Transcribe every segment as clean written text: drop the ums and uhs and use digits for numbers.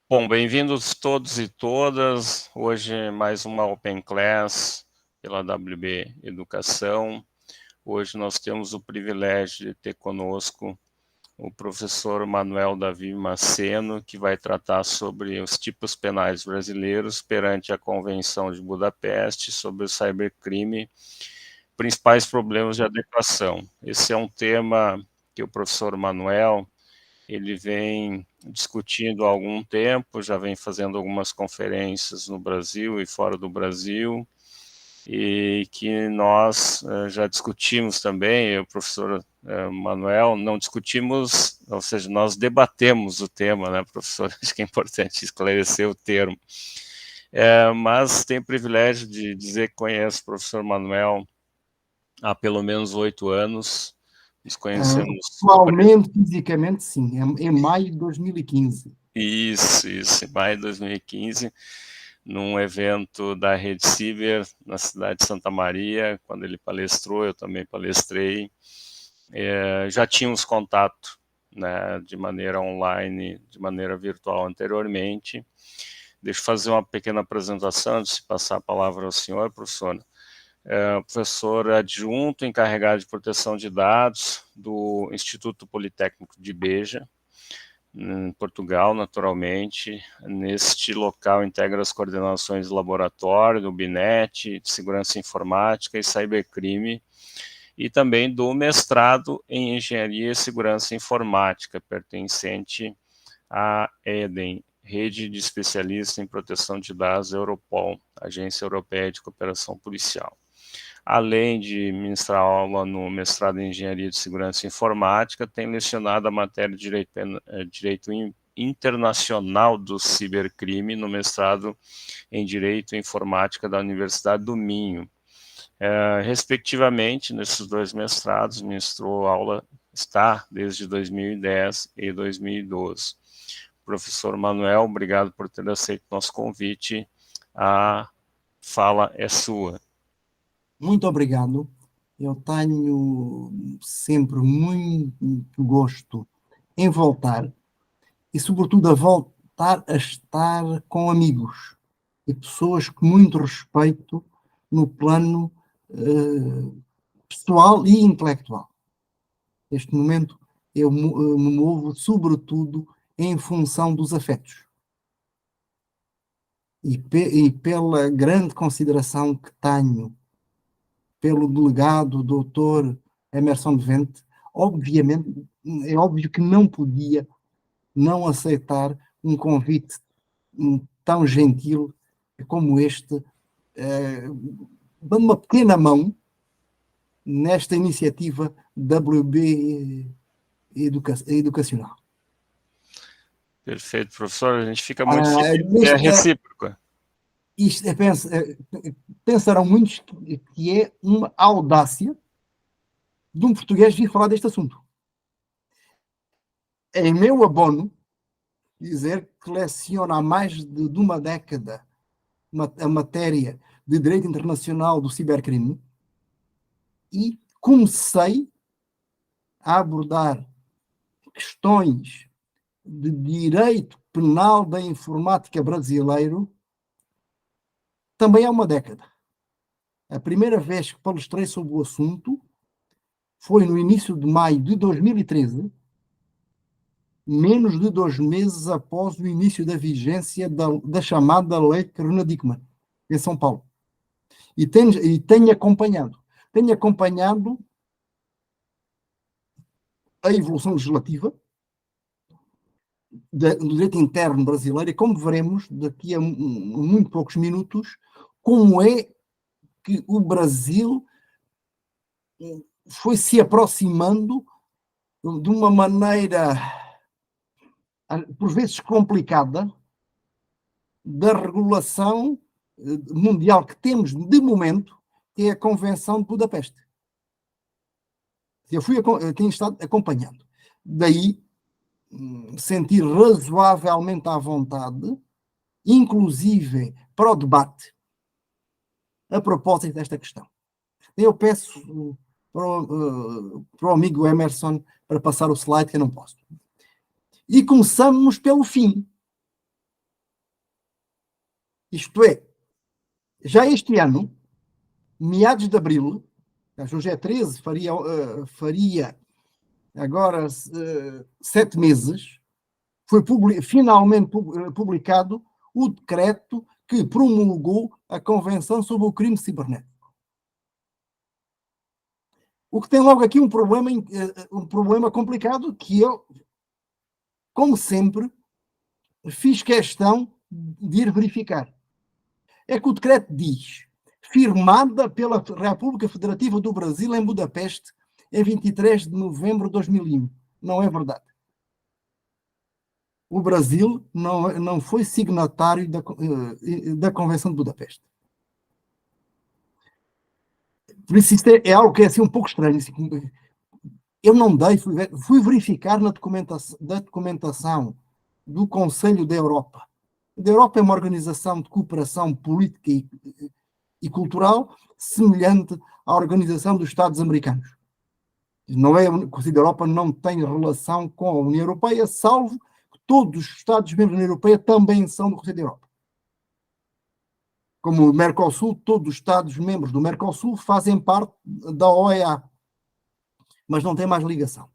Bom, bem-vindos todos e todas. Hoje mais uma Open Class pela WB Educação. Hoje nós temos o privilégio de ter conosco o professor Manuel Davi Maceno, que vai tratar sobre os tipos penais brasileiros perante a Convenção de Budapeste sobre o cybercrime, principais problemas de adequação. Esse é um tema que o professor Manuel ele vem discutindo há algum tempo, já vem fazendo algumas conferências no Brasil e fora do Brasil, e que nós já discutimos também, eu, professor Manuel, não discutimos, ou seja, nós debatemos o tema, né, professor? Acho que é importante esclarecer o termo. Mas tenho o privilégio de dizer que conheço o professor Manuel há pelo menos 8 anos, nos conhecemos... Atualmente, fisicamente, sim, em maio de 2015. Isso, em maio de 2015, num evento da Rede Ciber, na cidade de Santa Maria, quando ele palestrou, eu também palestrei. Já tínhamos contato, né, de maneira online, de maneira virtual anteriormente. Deixa eu fazer uma pequena apresentação, antes de passar a palavra ao senhor, professor. Professor adjunto encarregado de proteção de dados do Instituto Politécnico de Beja, em Portugal, naturalmente. Neste local integra as coordenações do laboratório, do BINET, de segurança informática e cybercrime, e também do mestrado em engenharia e segurança informática, pertencente à EDEN, Rede de Especialistas em Proteção de Dados Europol, Agência Europeia de Cooperação Policial. Além de ministrar aula no mestrado em Engenharia de Segurança Informática, tem lecionado a matéria de Direito Internacional do Cibercrime no mestrado em Direito Informática da Universidade do Minho. Respectivamente, nesses dois mestrados, ministrou aula, está desde 2010 e 2012. Professor Manuel, obrigado por ter aceito nosso convite. A fala é sua. Muito obrigado. Eu tenho sempre muito gosto em voltar e, sobretudo, a voltar a estar com amigos e pessoas com muito respeito no plano pessoal e intelectual. Neste momento, eu me movo, sobretudo, em função dos afetos. E pela grande consideração que tenho pelo delegado doutor Emerson de Vente, obviamente, é óbvio que não podia não aceitar um convite tão gentil como este, dando uma pequena mão nesta iniciativa WB Educacional. Perfeito, professor. A gente fica muito feliz. É recíproca. Isto pensarão muitos que é uma audácia de um português vir falar deste assunto. Em meu abono, dizer que leciona há mais de uma década a matéria de Direito Internacional do Cibercrime e comecei a abordar questões de direito penal da informática brasileiro também há uma década. A primeira vez que palestrei sobre o assunto foi no início de maio de 2013, menos de 2 meses após o início da vigência da chamada Lei Carolina Dickmann, em São Paulo. E tenho acompanhado a evolução legislativa do direito interno brasileiro, e como veremos daqui a muito poucos minutos, como é que o Brasil foi se aproximando de uma maneira, por vezes complicada, da regulação mundial que temos de momento, que é a Convenção de Budapeste. Eu tenho estado acompanhando. Daí, sentir razoavelmente à vontade, inclusive para o debate, a propósito desta questão. Eu peço para o amigo Emerson para passar o slide, que eu não posso. E começamos pelo fim. Isto é, já este ano, meados de abril, hoje é 13, faria agora 7 meses, foi finalmente publicado o decreto que promulgou a Convenção sobre o Crime Cibernético. O que tem logo aqui um problema complicado, que eu, como sempre, fiz questão de ir verificar. É que o decreto diz: firmada pela República Federativa do Brasil em Budapeste em 23 de novembro de 2001. Não é verdade. O Brasil não foi signatário da Convenção de Budapeste. Por isso isto é algo que é assim um pouco estranho. Eu não dei, fui verificar na documentação do Conselho da Europa. A Europa é uma organização de cooperação política e cultural semelhante à Organização dos Estados Americanos. Não é, o Conselho da Europa não tem relação com a União Europeia, salvo que todos os Estados-membros da União Europeia também são do Conselho da Europa. Como o Mercosul, todos os Estados-membros do Mercosul fazem parte da OEA, mas não tem mais ligação.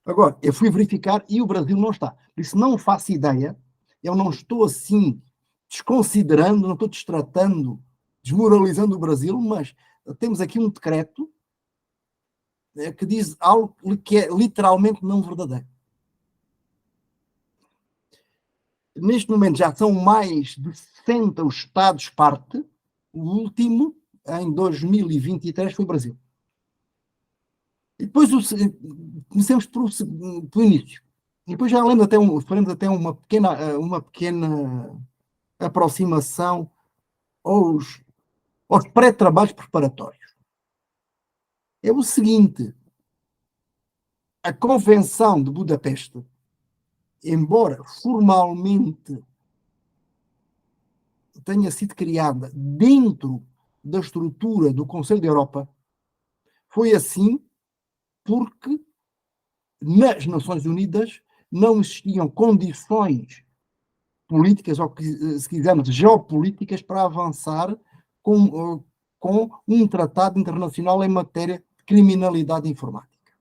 Agora, eu fui verificar e o Brasil não está. Por isso não faço ideia, eu não estou assim desconsiderando, não estou destratando, desmoralizando o Brasil, mas temos aqui um decreto que diz algo que é literalmente não verdadeiro. Neste momento já são mais de 60 os Estados-parte, o último, em 2023, foi o Brasil. E depois comecemos pelo início. E depois já faremos até uma pequena aproximação aos pré-trabalhos preparatórios. É o seguinte: a Convenção de Budapeste, embora formalmente tenha sido criada dentro da estrutura do Conselho da Europa, foi assim porque nas Nações Unidas não existiam condições políticas, ou se quisermos, geopolíticas, para avançar com um tratado internacional em matéria de criminalidade informática.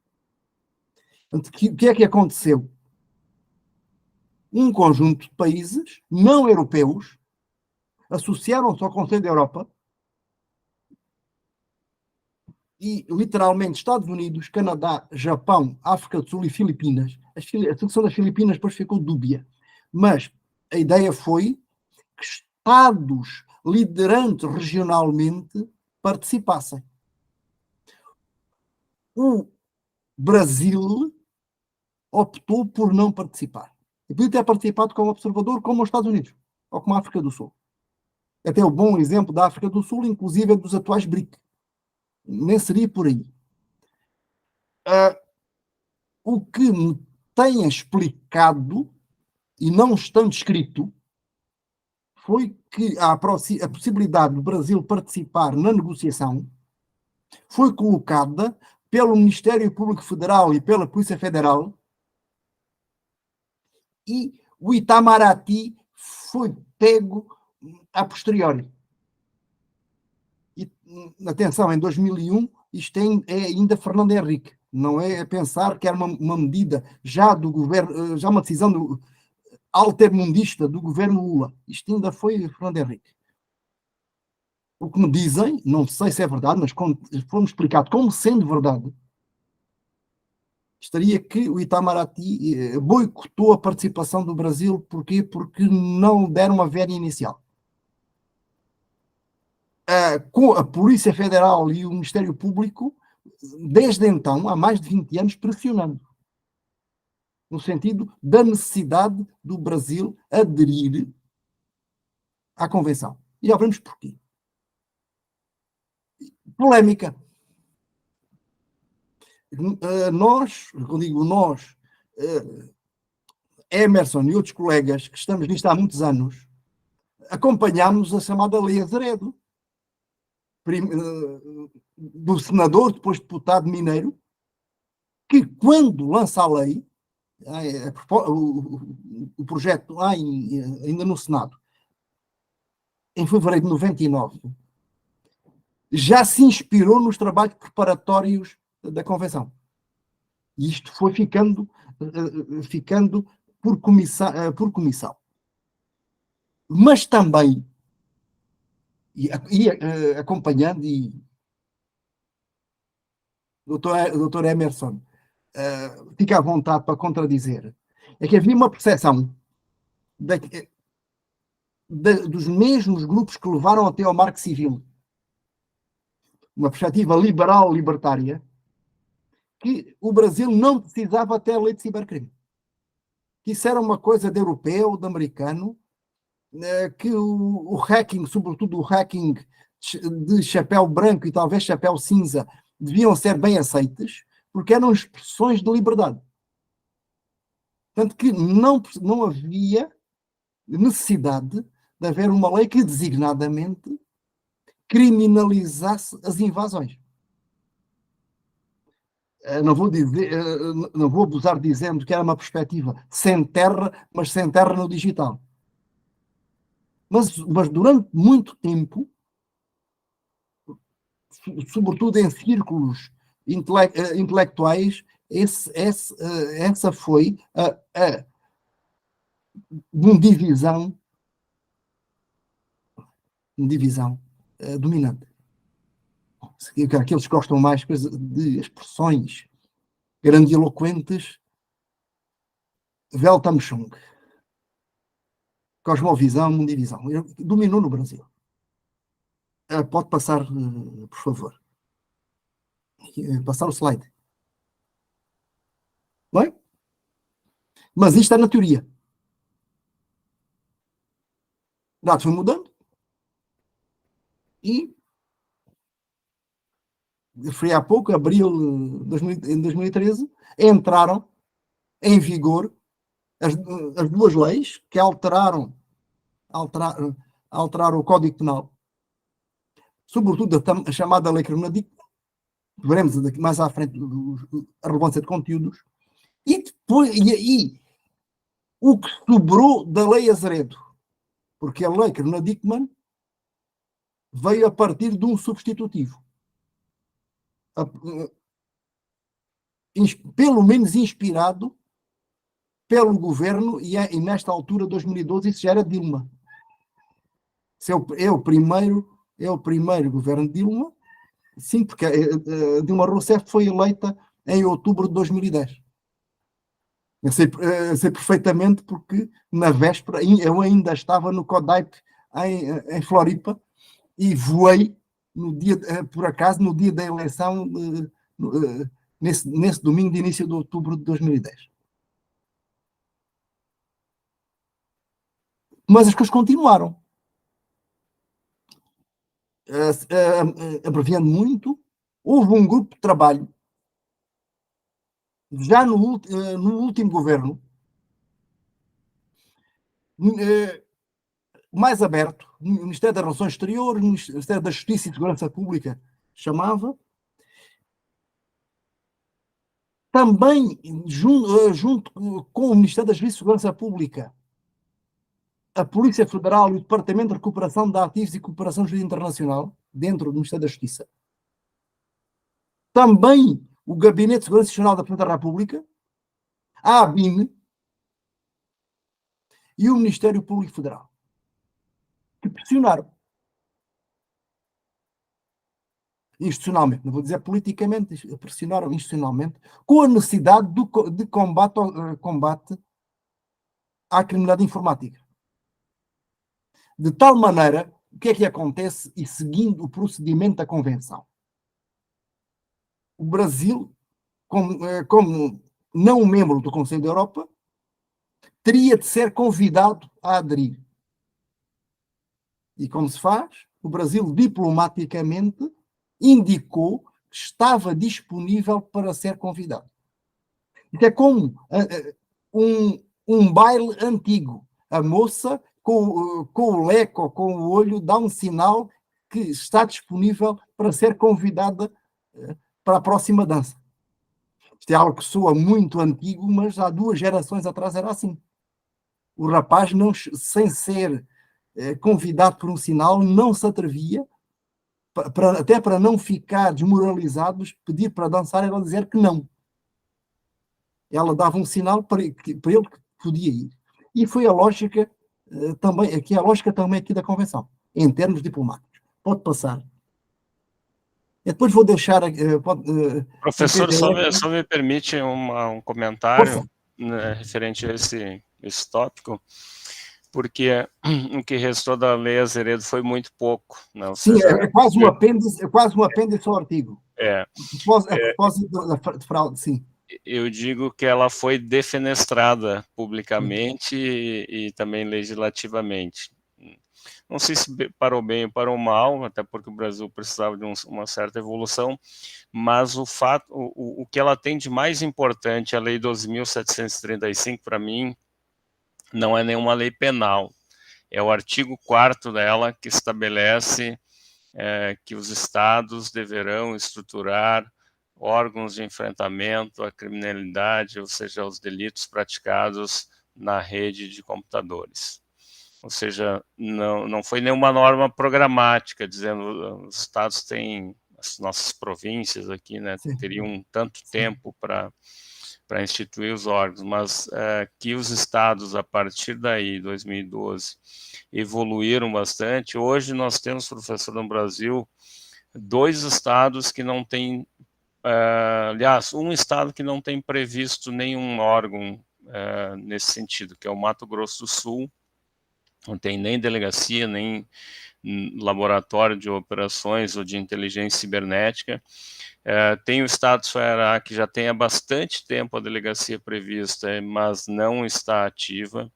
O que é que aconteceu? Um conjunto de países não europeus associaram-se ao Conselho da Europa e, literalmente, Estados Unidos, Canadá, Japão, África do Sul e Filipinas. A situação das Filipinas depois ficou dúbia, mas a ideia foi que Estados liderantes regionalmente participassem. O Brasil optou por não participar. E podia ter participado como observador, como os Estados Unidos, ou como a África do Sul. Até o bom exemplo da África do Sul, inclusive, é dos atuais BRIC. Nem seria por aí. O que me tem explicado, e não estando escrito, foi que a possibilidade do Brasil participar na negociação foi colocada pelo Ministério Público Federal e pela Polícia Federal, e o Itamaraty foi pego a posteriori. E, atenção, em 2001, isto é ainda Fernando Henrique. Não é pensar que era uma medida já do governo, já uma decisão altermundista do governo Lula. Isto ainda foi Fernando Henrique. O que me dizem, não sei se é verdade, mas foi-me explicado como sendo verdade, estaria que o Itamaraty boicotou a participação do Brasil. Porquê? Porque não deram uma vénia inicial. Com a Polícia Federal e o Ministério Público, desde então, há mais de 20 anos, pressionando, no sentido da necessidade do Brasil aderir à Convenção. E já veremos porquê. Polémica. Nós, quando digo nós, Emerson e outros colegas que estamos nisto há muitos anos, acompanhámos a chamada Lei Azeredo, do senador, depois deputado mineiro, que quando lança a lei, o projeto ainda no Senado, em fevereiro de 99, já se inspirou nos trabalhos preparatórios da Convenção. E isto foi ficando por comissão. Mas também, acompanhando, e o doutor Emerson fica à vontade para contradizer, é que havia uma percepção dos mesmos grupos que levaram até ao Marco Civil, uma perspectiva liberal, libertária, que o Brasil não precisava até a lei de cibercrime. Que isso era uma coisa de europeu, de americano, que o hacking, sobretudo o hacking de chapéu branco e talvez chapéu cinza, deviam ser bem aceites, porque eram expressões de liberdade. Tanto que não havia necessidade de haver uma lei que designadamente criminalizasse as invasões. Não vou abusar dizendo que era uma perspectiva sem terra, mas sem terra no digital. Mas durante muito tempo, sobretudo em círculos intelectuais, essa foi a divisão dominante. Aqueles que gostam mais de expressões grandiloquentes, Weltanschauung, cosmovisão, mundivisão, dominou no Brasil. Pode passar, por favor. Passar o slide. Bem? Mas isto é na teoria. Dados foi mudando. E foi há pouco, abril de 2013, entraram em vigor as duas leis que alteraram o Código Penal, sobretudo a chamada Lei Criminalística. Veremos mais à frente a relevância de conteúdos. E depois, o que sobrou da Lei Azeredo, porque a Lei Criminalística veio a partir de um substitutivo. Pelo menos inspirado pelo governo, e nesta altura, 2012, isso já era Dilma. É o primeiro governo de Dilma, sim, porque Dilma Rousseff foi eleita em outubro de 2010. Eu sei perfeitamente porque, na véspera, eu ainda estava no CODAIP em Floripa e voei, por acaso, no dia da eleição, nesse domingo de início de outubro de 2010. Mas as coisas continuaram. Abreviando muito, houve um grupo de trabalho, já no último governo, mais aberto, o Ministério das Relações Exteriores, o Ministério da Justiça e Segurança Pública chamava, também junto com o Ministério da Justiça e Segurança Pública, a Polícia Federal e o Departamento de Recuperação de Ativos e Cooperação Jurídica Internacional, dentro do Ministério da Justiça, também o Gabinete de Segurança Nacional da Presidência da República, a ABIN e o Ministério Público Federal, que pressionaram. Institucionalmente, não vou dizer politicamente, pressionaram institucionalmente, com a necessidade de combate à criminalidade informática. De tal maneira, o que é que acontece? E seguindo o procedimento da Convenção, o Brasil, como não membro do Conselho da Europa, teria de ser convidado a aderir. E como se faz? O Brasil diplomaticamente indicou que estava disponível para ser convidado. Isso é como um baile antigo. A moça, com o leque ou com o olho, dá um sinal que está disponível para ser convidada para a próxima dança. Isto é algo que soa muito antigo, mas há 2 gerações atrás era assim. O rapaz, sem ser convidado por um sinal, não se atrevia, até para não ficar desmoralizados, pedir para dançar, ela dizer que não. Ela dava um sinal para ele que podia ir. E foi a lógica também, aqui a lógica também aqui da convenção, em termos diplomáticos. Pode passar. Eu depois vou deixar... Professor, só me permite um comentário, né, referente a esse tópico, porque o que restou da Lei Azeredo foi muito pouco. Né? Sim, seja, é quase um apêndice ao artigo. A propósito da fraude, sim. Eu digo que ela foi defenestrada publicamente e também legislativamente. Não sei se para o bem ou para o mal, até porque o Brasil precisava de uma certa evolução, mas o que ela tem de mais importante, a Lei 12.735, para mim, não é nenhuma lei penal. É o artigo 4º dela que estabelece que os estados deverão estruturar órgãos de enfrentamento à criminalidade, ou seja, aos delitos praticados na rede de computadores. Ou seja, não foi nenhuma norma programática, dizendo os estados têm, as nossas províncias aqui, né, teriam tanto tempo para instituir os órgãos, mas que os estados, a partir daí, 2012, evoluíram bastante. Hoje nós temos, professor, no Brasil, 2 estados que não têm, aliás, um estado que não tem previsto nenhum órgão nesse sentido, que é o Mato Grosso do Sul. Não tem nem delegacia, nem laboratório de operações ou de inteligência cibernética. Tem o estado do Ceará, que já tem há bastante tempo a delegacia prevista, mas não está ativa.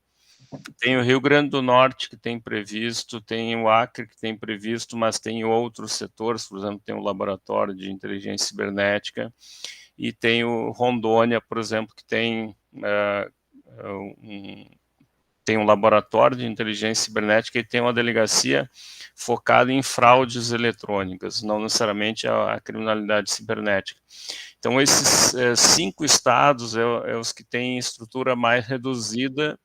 Tem o Rio Grande do Norte, que tem previsto, tem o Acre, que tem previsto, mas tem outros setores, por exemplo, tem o laboratório de inteligência cibernética, e tem o Rondônia, por exemplo, que tem um laboratório de inteligência cibernética e tem uma delegacia focada em fraudes eletrônicas, não necessariamente a criminalidade cibernética. Então, esses 5 estados é os que têm estrutura mais reduzida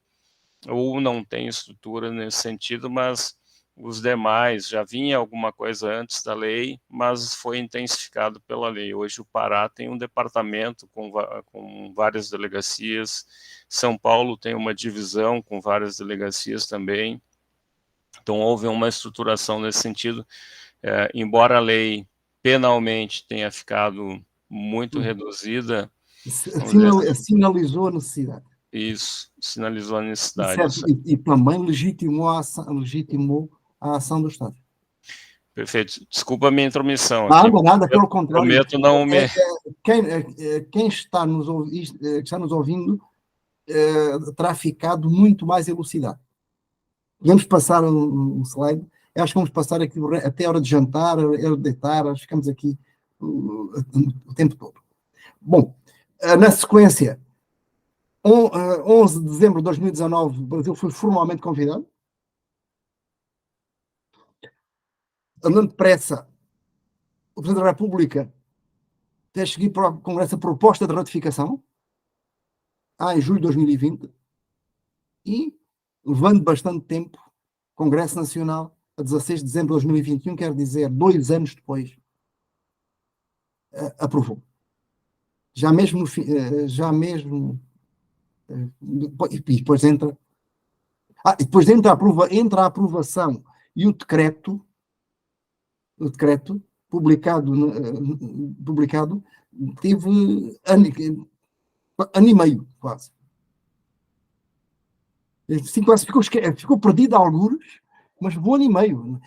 ou não tem estrutura nesse sentido, mas os demais já vinha alguma coisa antes da lei, mas foi intensificado pela lei. Hoje o Pará tem um departamento com várias delegacias, São Paulo tem uma divisão com várias delegacias também, então houve uma estruturação nesse sentido, embora a lei penalmente tenha ficado muito reduzida. Sinalizou a necessidade. Isso, sinalizou a necessidade. E também legitimou a ação do Estado. Perfeito. Desculpa a minha intromissão. Nada, pelo contrário. Prometo não me... Quem está nos ouvindo terá ficado muito mais elucidado. Vamos passar um slide. Acho que vamos passar aqui até a hora de jantar, a hora de deitar, ficamos aqui o tempo todo. Bom, na sequência, 11 de dezembro de 2019, o Brasil foi formalmente convidado. Andando depressa, o Presidente da República fez seguir para o Congresso a proposta de ratificação, em julho de 2020, e, levando bastante tempo, o Congresso Nacional, a 16 de dezembro de 2021, quer dizer, 2 anos depois, aprovou. Já mesmo e depois entra a aprovação e o decreto publicado teve ano e meio, quase. Assim, quase ficou perdido a algures, mas levou ano e meio.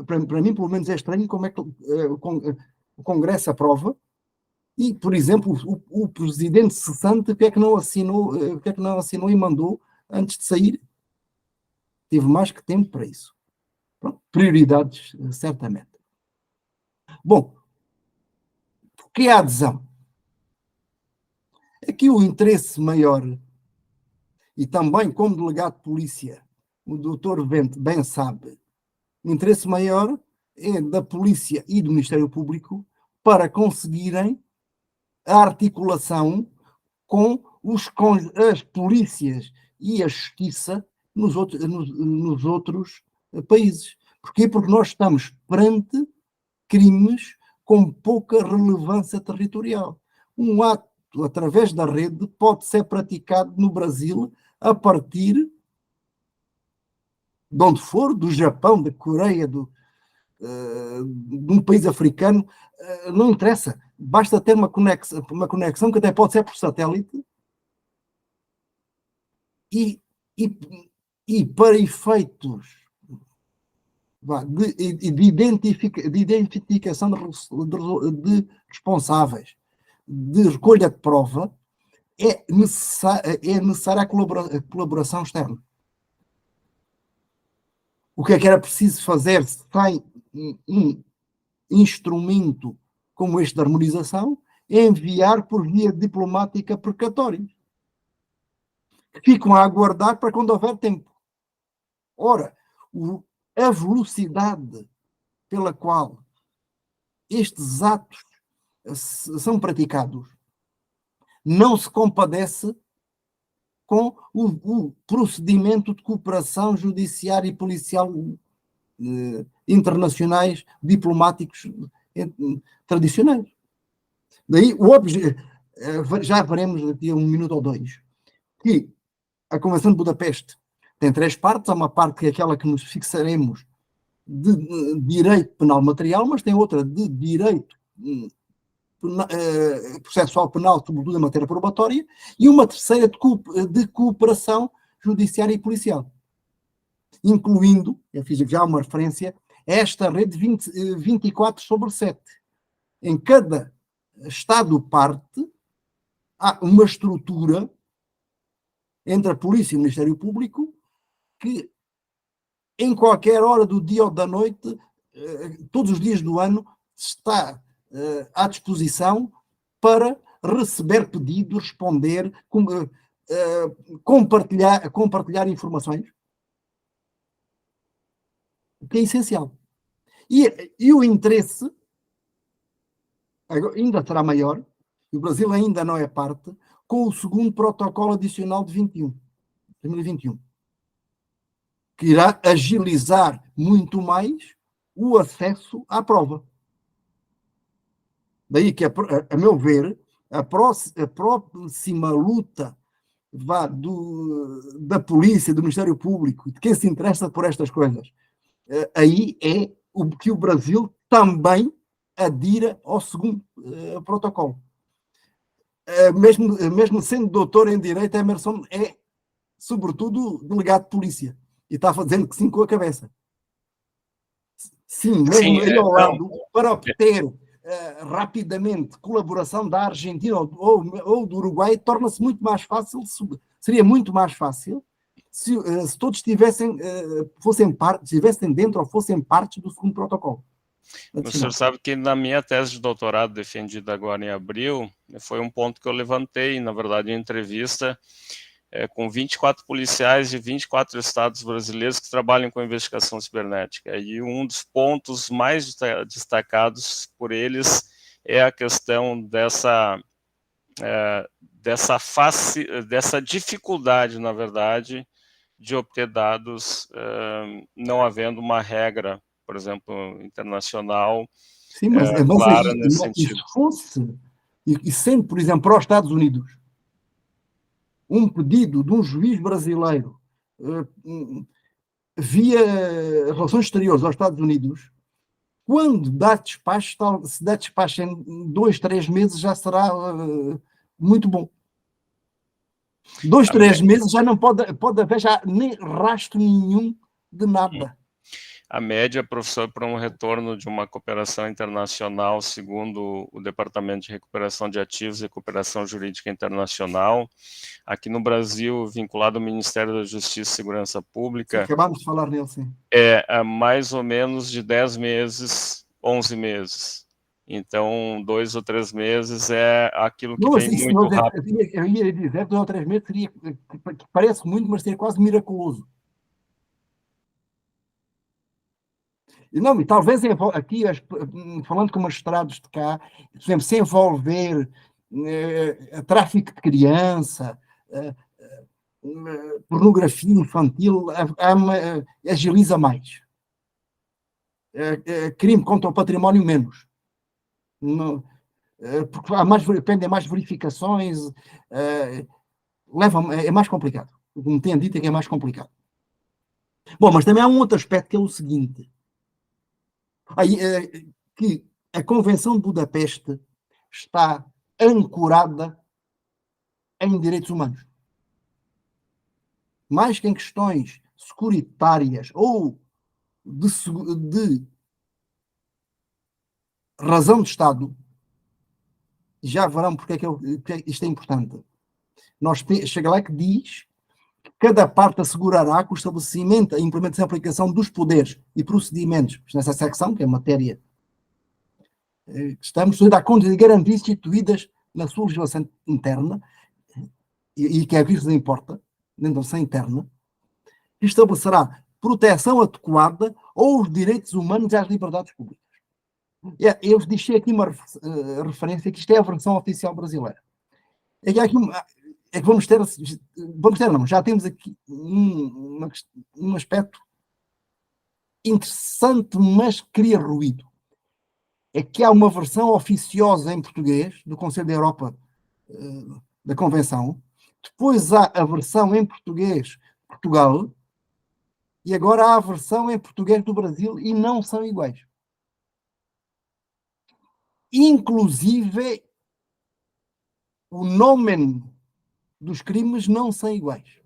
Para mim, pelo menos, é estranho como é que o Congresso aprova e, por exemplo, o presidente cessante, o que é que não assinou e mandou antes de sair? Teve mais que tempo para isso. Pronto, prioridades, certamente. Bom, por que a adesão? Aqui o interesse maior, e também como delegado de polícia, o doutor Vente bem sabe, o interesse maior é da polícia e do Ministério Público para conseguirem a articulação com as polícias e a justiça nos outros países. Porquê? Porque nós estamos perante crimes com pouca relevância territorial. Um ato através da rede pode ser praticado no Brasil a partir de onde for, do Japão, da Coreia, de um país africano, não interessa. Basta ter uma conexão que até pode ser por satélite e para efeitos de identificação de responsáveis, de recolha de prova, é necessária a colaboração externa. O que é que era preciso fazer sem um instrumento como este de harmonização? É enviar por via diplomática precatórios, que ficam a aguardar para quando houver tempo. Ora, a velocidade pela qual estes atos são praticados não se compadece com o procedimento de cooperação judiciária e policial internacionais, diplomáticos tradicionais. Daí, já veremos daqui a um minuto ou dois, que a Convenção de Budapeste tem 3 partes. Há uma parte que é aquela que nos fixaremos de direito penal material, mas tem outra de direito processual penal, sobretudo em matéria probatória, e uma terceira de cooperação judiciária e policial, incluindo, eu fiz já uma referência, esta rede 24/7. Em cada Estado-parte há uma estrutura entre a polícia e o Ministério Público que, em qualquer hora do dia ou da noite, todos os dias do ano, está à disposição para receber pedidos, responder, compartilhar informações, o que é essencial. E o interesse ainda será maior, e o Brasil ainda não é parte, com o segundo protocolo adicional de 2021, que irá agilizar muito mais o acesso à prova. Daí que, a meu ver, a próxima luta da polícia, do Ministério Público, de quem se interessa por estas coisas, aí é o que o Brasil também adira ao segundo protocolo. Mesmo sendo doutor em Direito, Emerson é, sobretudo, delegado de polícia. E está fazendo que sim com a cabeça. Sim, mesmo aí ao lado, para obter rapidamente colaboração da Argentina ou do Uruguai, torna-se muito mais fácil, seria muito mais fácil se todos estivessem dentro ou fossem parte do segundo protocolo. O senhor sabe que na minha tese de doutorado, defendida agora em abril, foi um ponto que eu levantei, na verdade, em entrevista com 24 policiais de 24 estados brasileiros que trabalham com investigação cibernética. E um dos pontos mais destacados por eles é a questão dessa dificuldade, na verdade, de obter dados, não havendo uma regra, por exemplo, internacional, sim, mas clara nesse sentido. Se fosse, e sendo, por exemplo, para os Estados Unidos, um pedido de um juiz brasileiro via Relações Exteriores aos Estados Unidos, quando dá despacho, se dá despacho em 2, 3 meses, já será muito bom. 2, 3 meses já não pode haver já nem rastro nenhum de nada. A média, professor, para um retorno de uma cooperação internacional, segundo o Departamento de Recuperação de Ativos e Cooperação Jurídica Internacional, aqui no Brasil, vinculado ao Ministério da Justiça e Segurança Pública, acabamos de falar nele, sim. É mais ou menos de 10 mees, 11 meses. Então, 2 ou 3 meses é aquilo que vem muito rápido. Eu ia dizer, 2 ou 3 meses seria, que parece muito, mas seria quase miraculoso. Não, e talvez aqui, falando com magistrados de cá, por exemplo, se envolver tráfico de criança, pornografia infantil agiliza mais. Crime contra o património menos. Não, porque dependem mais verificações, é mais complicado. O que me têm dito é que é mais complicado. Bom, mas também há um outro aspecto que é o seguinte. Que a Convenção de Budapeste está ancorada em direitos humanos. Mais que em questões securitárias ou de razão de Estado, já verão porque é que isto é importante. Chega lá que diz que cada parte assegurará que o estabelecimento, a implementação e a aplicação dos poderes e procedimentos nessa secção, que é matéria que estamos a dar conta de garantias instituídas na sua legislação interna, e que é isso que importa, dentro da legislação interna, que estabelecerá proteção adequada aos direitos humanos e às liberdades públicas. Eu deixei aqui uma referência, que isto é a versão oficial brasileira. É que vamos ter, não, já temos aqui um aspecto interessante, mas cria ruído. É que há uma versão oficiosa em português do Conselho da Europa da Convenção, depois há a versão em português Portugal, e agora há a versão em português do Brasil, e não são iguais. Inclusive, o nome dos crimes não são iguais.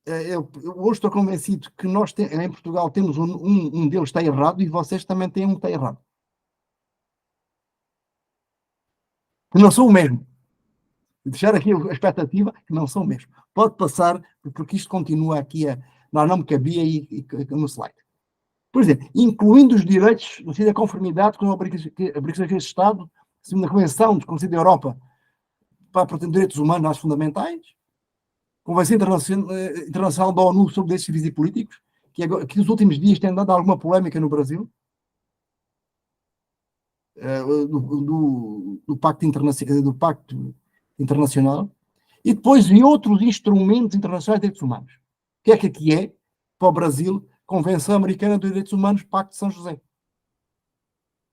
Eu hoje estou convencido que nós em Portugal temos um deles está errado, e vocês também têm um que está errado. Que não são o mesmo. Deixar aqui a expectativa que não são o mesmo. Pode passar, porque isto continua aqui não me cabia no slide. Por exemplo, incluindo os direitos no sentido da conformidade com a obrigações de Estado, segundo a Convenção do Conselho da Europa para a proteção dos direitos humanos fundamentais, Convenção Internacional da ONU sobre Direitos Civis e Políticos, que nos últimos dias tem dado alguma polémica no Brasil, do Pacto Internacional, e depois de outros instrumentos internacionais de direitos humanos. O que é que aqui é, para o Brasil, Convenção Americana dos Direitos Humanos, Pacto de São José?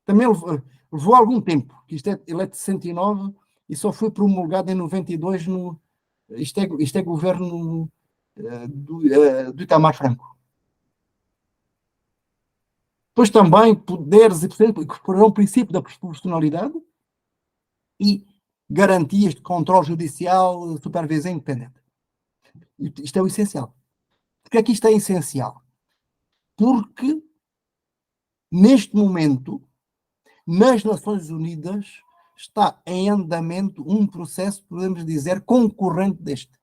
Também levou algum tempo, que ele é de 69 e só foi promulgado em 92 isto é governo do Itamar Franco. Depois também poderes incorporarão o princípio da proporcionalidade e garantias de controle judicial, supervisão independente. Isto é o essencial. Porque é que isto é essencial? Porque, neste momento, nas Nações Unidas, está em andamento um processo, podemos dizer, concorrente deste.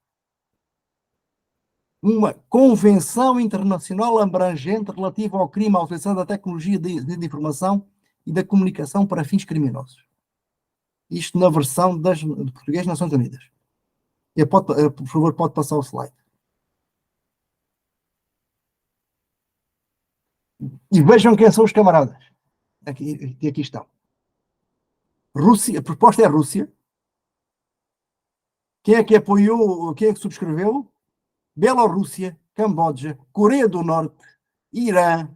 Uma convenção internacional abrangente relativa ao crime, à utilização da tecnologia de informação e da comunicação para fins criminosos. Isto na versão de português Nações Unidas. Por favor, pode passar o slide. E vejam quem são os camaradas. Aqui estão. Rússia, a proposta é a Rússia. Quem é que apoiou, quem é que subscreveu? Bielorrússia, Camboja, Coreia do Norte, Irã,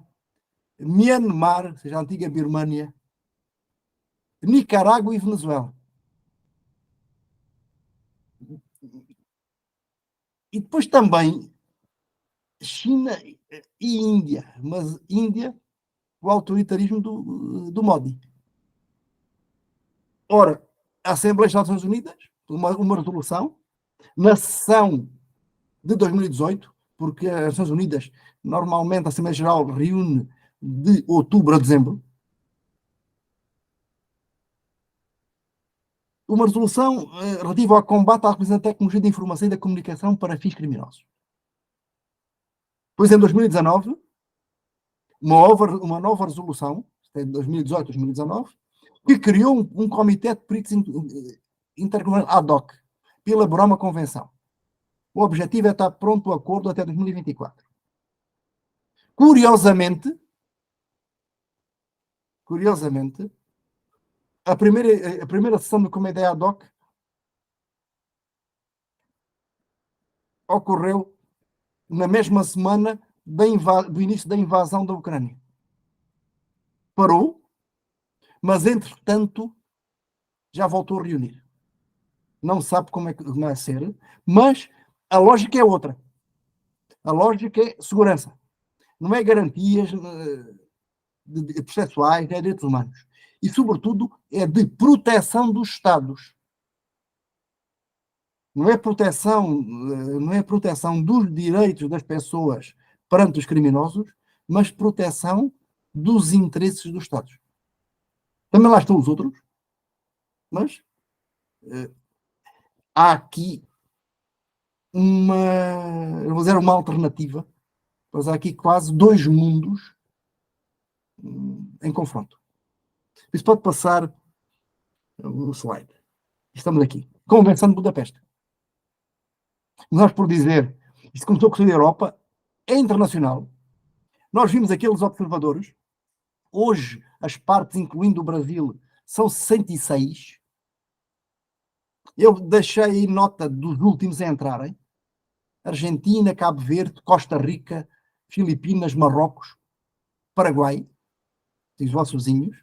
Myanmar, ou seja, a antiga Birmânia, Nicarágua e Venezuela. E depois também China e Índia, mas Índia, o autoritarismo do Modi. Ora, a Assembleia das Nações Unidas, uma resolução, na sessão de 2018, porque as Nações Unidas, normalmente a Assembleia Geral reúne de outubro a dezembro, uma resolução relativa ao combate à utilização da tecnologia de informação e da comunicação para fins criminosos. Pois em 2019, uma nova resolução, em 2018-2019, que criou um comitê de peritos intergovernamental ad hoc para elaborar uma convenção. O objetivo é estar pronto o acordo até 2024. Curiosamente, a primeira sessão do comitê ad hoc ocorreu na mesma semana do início da invasão da Ucrânia. Parou, mas entretanto já voltou a reunir. Não sabe como é que vai ser, mas a lógica é outra. A lógica é segurança. Não é garantias processuais, é direitos humanos. E, sobretudo, é de proteção dos Estados. Não é proteção dos direitos das pessoas perante os criminosos, mas proteção dos interesses dos Estados. Também lá estão os outros, mas há aqui vou dizer uma alternativa, mas há aqui quase dois mundos em confronto. Isso pode passar o slide. Estamos aqui. Convenção de Budapeste. Nós por dizer, isto começou com a Europa, é internacional. Nós vimos aqueles observadores. Hoje, as partes, incluindo o Brasil, são 66. Eu deixei nota dos últimos a entrarem. Argentina, Cabo Verde, Costa Rica, Filipinas, Marrocos, Paraguai, os vossos vizinhos.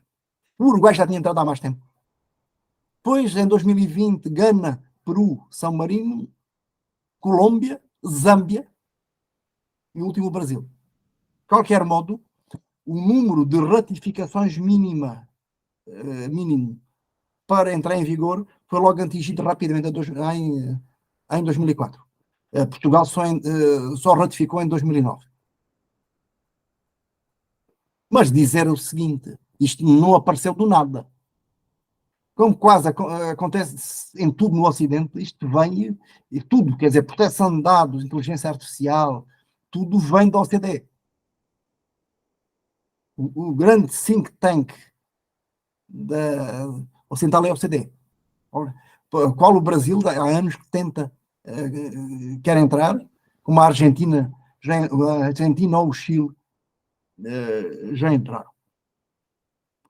O Uruguai já tinha entrado há mais tempo. Depois, em 2020, Gana, Peru, São Marino, Colômbia, Zâmbia e o último Brasil. De qualquer modo, o número de ratificações mínimo para entrar em vigor foi logo atingido rapidamente em 2004. Portugal só ratificou em 2009. Mas dizer o seguinte, isto não apareceu do nada. Como quase acontece em tudo no Ocidente, isto vem, e tudo, quer dizer, proteção de dados, inteligência artificial, tudo vem da OCDE. O grande think tank ocidental é a OCDE, qual o Brasil há anos que quer entrar, como a Argentina ou o Chile já entraram.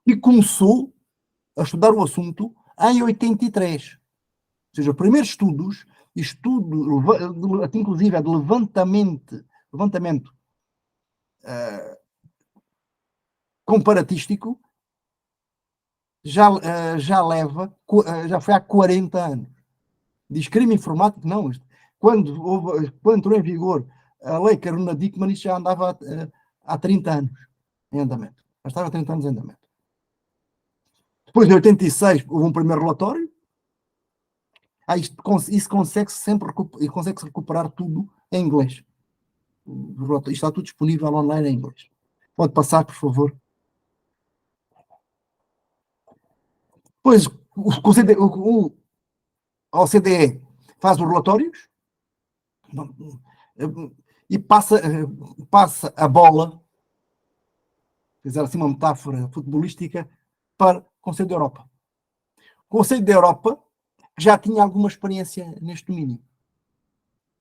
E começou a estudar o assunto em 83. Ou seja, os primeiros estudos, inclusive é de levantamento comparatístico, já foi há 40 anos. Diz crime informático, não. Quando entrou em vigor a lei Caruna-Dickmann, isso já andava há 30 anos em andamento. Já estava há 30 anos em andamento. Depois, em 86, houve um primeiro relatório. Isso consegue-se recuperar tudo em inglês. Isto está tudo disponível online em inglês. Pode passar, por favor. Depois, a OCDE faz os relatórios e passa a bola, fizer assim uma metáfora futebolística, para o Conselho da Europa. O Conselho da Europa já tinha alguma experiência neste domínio.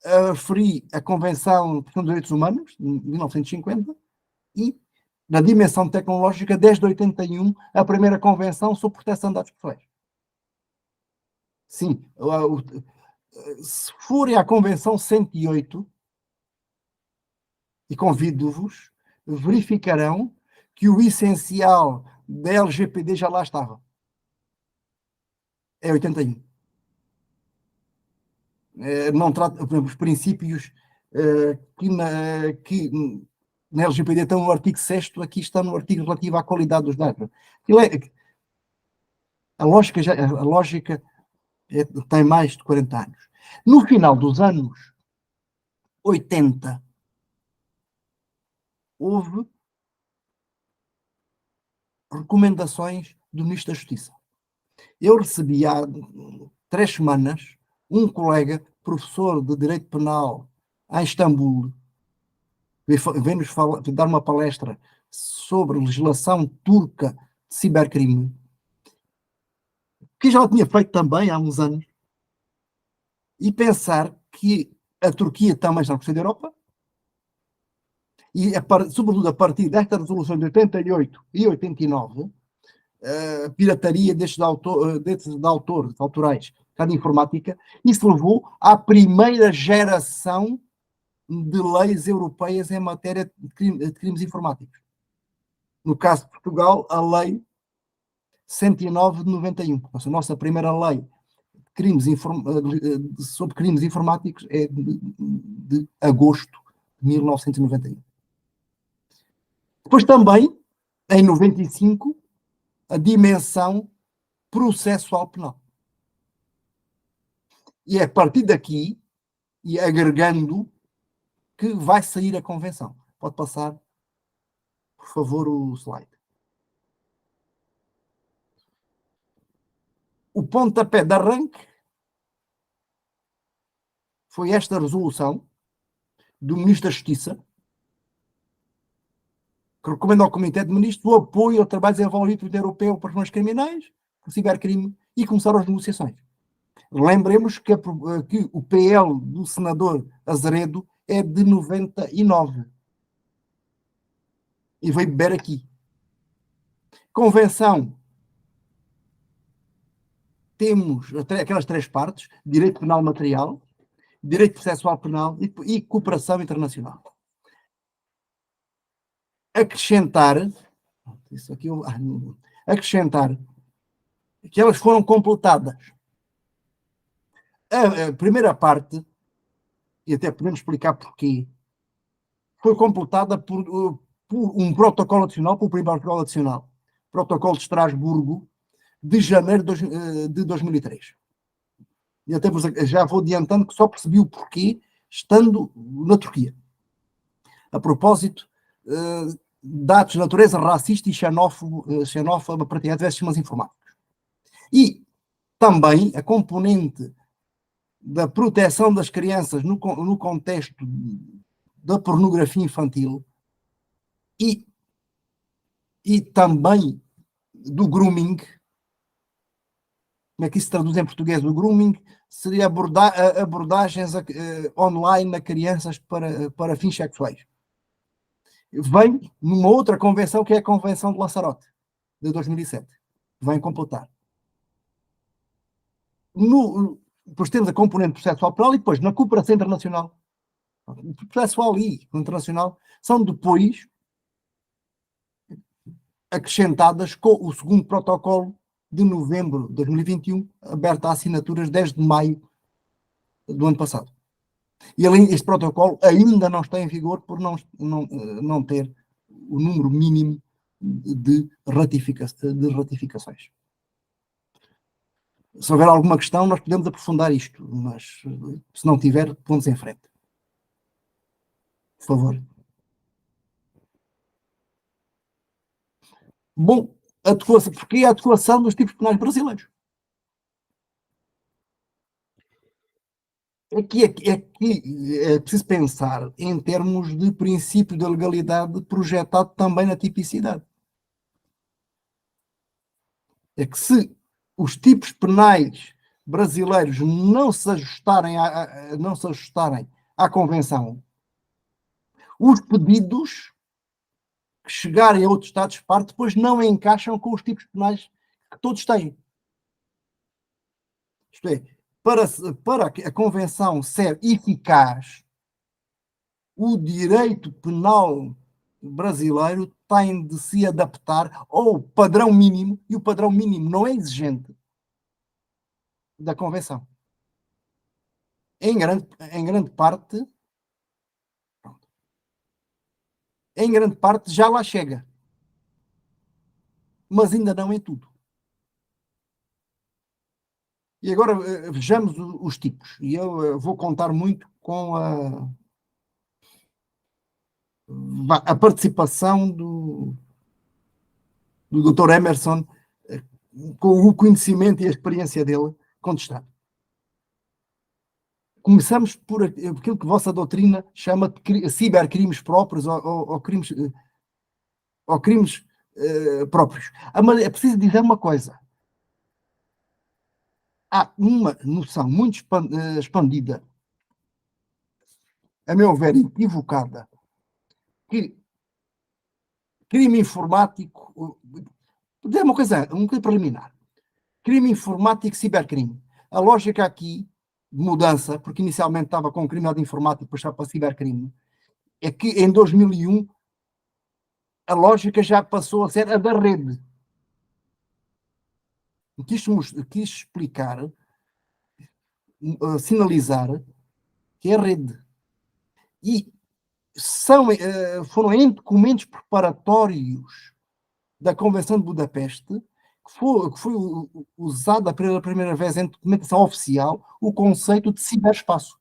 Referi a Convenção dos Direitos Humanos, de 1950, e na dimensão tecnológica, desde 81, a primeira Convenção sobre Proteção de Dados Pessoais. Sim, se forem à Convenção 108, e convido-vos, verificarão que o essencial da LGPD já lá estava. É 81. Não trata, por exemplo, os princípios que na LGPD estão no artigo 6º, aqui está no artigo relativo à qualidade dos dados. A lógica tem mais de 40 anos. No final dos anos 80, houve recomendações do Ministro da Justiça. Eu recebi há 3 semanas um colega, professor de Direito Penal em Istambul, vem-nos dar uma palestra sobre legislação turca de cibercrime, que já o tinha feito também há uns anos, e pensar que a Turquia também está no Conselho da Europa, e sobretudo a partir desta resolução de 88 e 89, a pirataria destes autorais de Informática, isso levou à primeira geração de leis europeias em matéria de crimes informáticos. No caso de Portugal, a Lei 109 de 91. A nossa primeira lei sobre crimes informáticos é de agosto de 1991. Depois também, em 95, a dimensão processual penal. E é a partir daqui, e agregando, que vai sair a convenção. Pode passar, por favor, o slide. O pontapé de arranque foi esta resolução do Ministro da Justiça, que recomenda ao Comitê de Ministros o apoio ao trabalho desenvolvido pelo Europeu para os criminais, o cibercrime, e começaram as negociações. Lembremos que o PL do senador Azeredo é de 99 e veio beber aqui. Convenção, temos aquelas três partes: direito penal material, direito processual penal e cooperação internacional. Acrescentar que elas foram completadas. A primeira parte, e até podemos explicar porquê, foi completada por um protocolo adicional, por um primeiro protocolo adicional, protocolo de Estrasburgo, de janeiro de 2003. E até já vou adiantando que só percebi o porquê estando na Turquia. A propósito de atos de natureza racista e xenófoba praticados diversos sistemas informáticos. E também a componente da proteção das crianças no contexto da pornografia infantil e também do grooming. Como é que isso se traduz em português? O grooming seria abordagens online a crianças para fins sexuais. Vem numa outra convenção, que é a Convenção de Lanzarote, de 2007. Vem completar. Depois temos a componente processual penal e depois na cooperação internacional. O processual e o internacional são depois acrescentadas com o segundo protocolo de novembro de 2021, aberto a assinaturas 10 de maio do ano passado. E este protocolo ainda não está em vigor por não ter o número mínimo de ratificações. Se houver alguma questão, nós podemos aprofundar isto, mas se não tiver, vamos em frente. Por favor. Bom, porquê a atuação dos tipos penais brasileiros? Aqui é preciso pensar em termos de princípio da legalidade projetado também na tipicidade. É que se os tipos penais brasileiros não se ajustarem à Convenção, os pedidos que chegarem a outros Estados-parte depois não encaixam com os tipos penais que todos têm. Isto é, para a Convenção ser eficaz, o direito penal brasileiro tem de se adaptar ao padrão mínimo, e o padrão mínimo não é exigente da Convenção. Em grande parte já lá chega, mas ainda não em tudo. E agora vejamos os tipos. E eu vou contar muito com a participação do Dr. Emerson, com o conhecimento e a experiência dele, contestar. Começamos por aquilo que a vossa doutrina chama de cibercrimes próprios ou crimes próprios. Mas é preciso dizer uma coisa. Há uma noção muito expandida, a meu ver, equivocada, que crime informático, vou dizer uma coisa preliminar. Crime informático e cibercrime A lógica aqui, de mudança, porque inicialmente estava com criminalidade informática, depois está para cibercrime, é que em 2001 a lógica já passou a ser a da rede. Quis explicar, sinalizar que é a rede. E foram em documentos preparatórios da Convenção de Budapeste que foi usada pela primeira vez em documentação oficial o conceito de ciberespaço.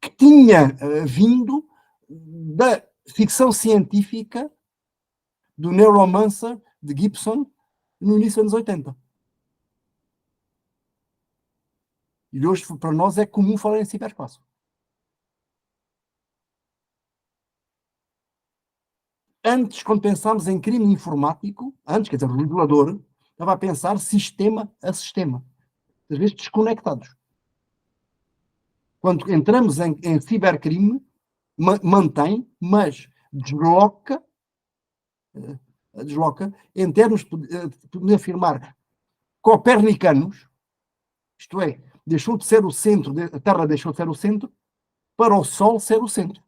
Que tinha vindo da ficção científica do Neuromancer de Gibson no início dos anos 80. E hoje, para nós, é comum falar em ciberespaço. Antes, quando pensámos em crime informático, quer dizer, o regulador estava a pensar sistema a sistema, às vezes desconectados. Quando entramos em cibercrime, mantém, mas desloca, em termos de poder afirmar copernicanos, isto é, deixou de ser o centro, a Terra deixou de ser o centro, para o Sol ser o centro.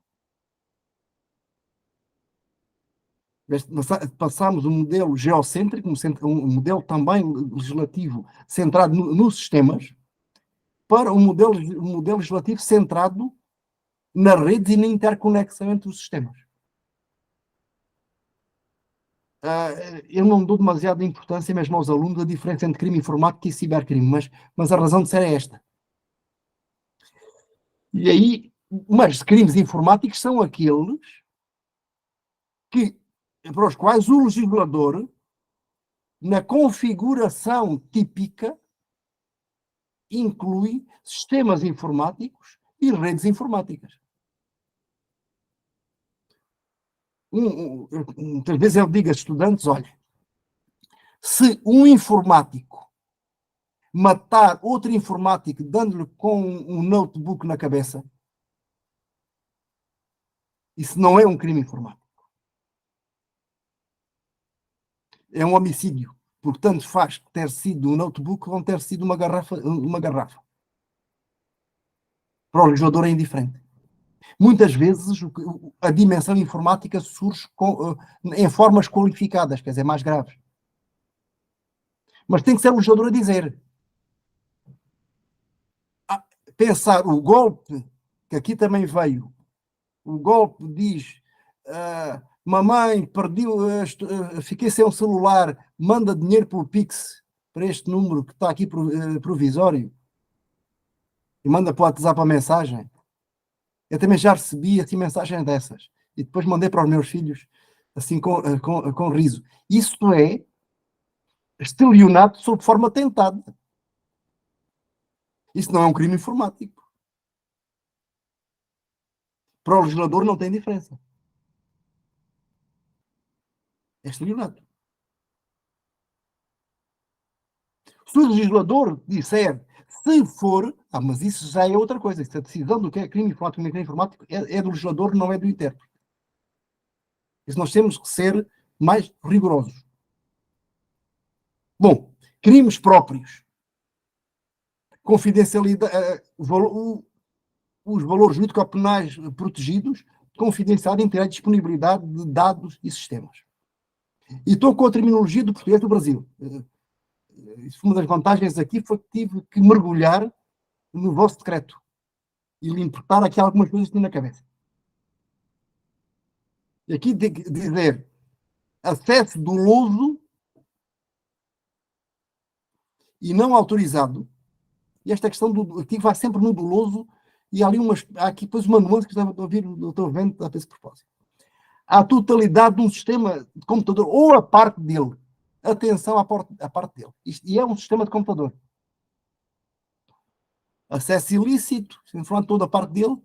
Passámos um modelo geocêntrico, um modelo também legislativo centrado nos sistemas, para um modelo legislativo centrado na rede e na interconexão entre os sistemas. Eu não dou demasiada importância mesmo aos alunos a diferença entre crime informático e cibercrime, mas a razão de ser é esta. E aí, mas crimes informáticos são aqueles para os quais o legislador, na configuração típica, inclui sistemas informáticos e redes informáticas. Muitas vezes eu digo a estudantes, olha, se um informático matar outro informático dando-lhe com um notebook na cabeça, isso não é um crime informático. É um homicídio. Portanto, faz ter sido um notebook ou ter sido uma garrafa. Para o legislador é indiferente. Muitas vezes a dimensão informática surge em formas qualificadas, quer dizer, mais graves. Mas tem que ser o legislador a dizer. Pensar o golpe, que aqui também veio, o golpe diz, mamãe, fiquei sem um celular, manda dinheiro pelo Pix para este número que está aqui provisório e manda para o WhatsApp a mensagem. Eu também já recebi assim mensagens dessas e depois mandei para os meus filhos assim com riso. Isto é estelionato sob forma tentada. Isso não é um crime informático. Para o legislador não tem diferença. É estelionato. Se o legislador disser, se for, mas isso já é outra coisa. A decisão do que é crime informático e não crime informático é do legislador, não é do intérprete. Isso nós temos que ser mais rigorosos. Bom, crimes próprios. Confidencialidade, os valores jurídico-penais protegidos, confidencialidade, integridade e disponibilidade de dados e sistemas. E estou com a terminologia do português do Brasil. Uma das vantagens aqui foi que tive que mergulhar no vosso decreto e lhe importar aqui algumas coisas que tinha na cabeça. E aqui dizer acesso doloso e não autorizado. E esta questão aqui vai sempre no doloso e há aqui depois uma nuance que estava a ouvir o Dr. Vento a esse propósito. A totalidade de um sistema de computador ou a parte dele. Atenção à parte dele. E é um sistema de computador. Acesso ilícito, informando toda a parte dele.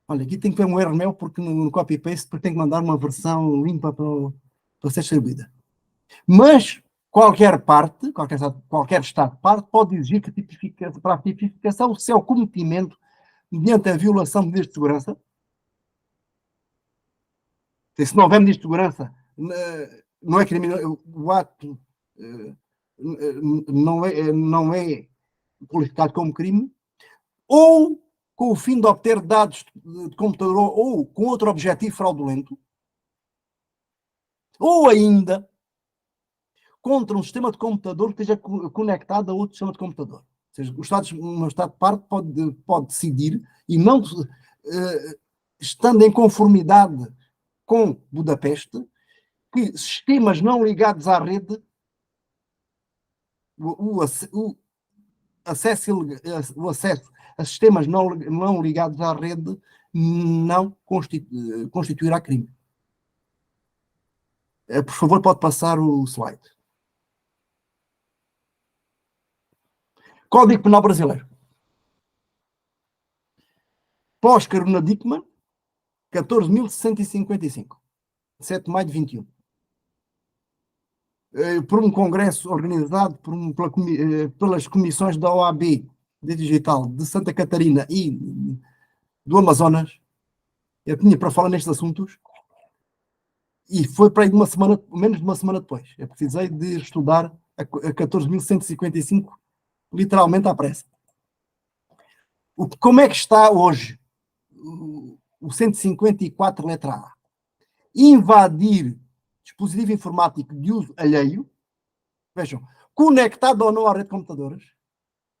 Olha, aqui tem que ver um erro meu porque no copy-paste porque tem que mandar uma versão limpa para ser distribuída. Mas qualquer Estado parte pode exigir que para a tipificação o seu cometimento mediante a violação de medidas de segurança. Se não houver medidas de segurança, não é criminoso, o ato não é qualificado como crime, ou com o fim de obter dados de computador ou com outro objetivo fraudulento, ou ainda contra um sistema de computador que esteja conectado a outro sistema de computador. Ou seja, um Estado de parte pode decidir, e não estando em conformidade com Budapeste, que sistemas não ligados à rede, o acesso a sistemas não ligados à rede não constituirá crime. Por favor, pode passar o slide. Código Penal Brasileiro. Pós-Caruna Dickmann, 14.655. 7 de maio de 21. Por um congresso organizado pelas comissões da OAB de Digital de Santa Catarina e do Amazonas. Eu tinha para falar nestes assuntos e foi para aí menos de uma semana depois. Eu precisei de estudar a 14.155 literalmente à pressa. Como é que está hoje o 154 letra A? Invadir dispositivo informático de uso alheio, vejam, conectado ou não à rede de computadores,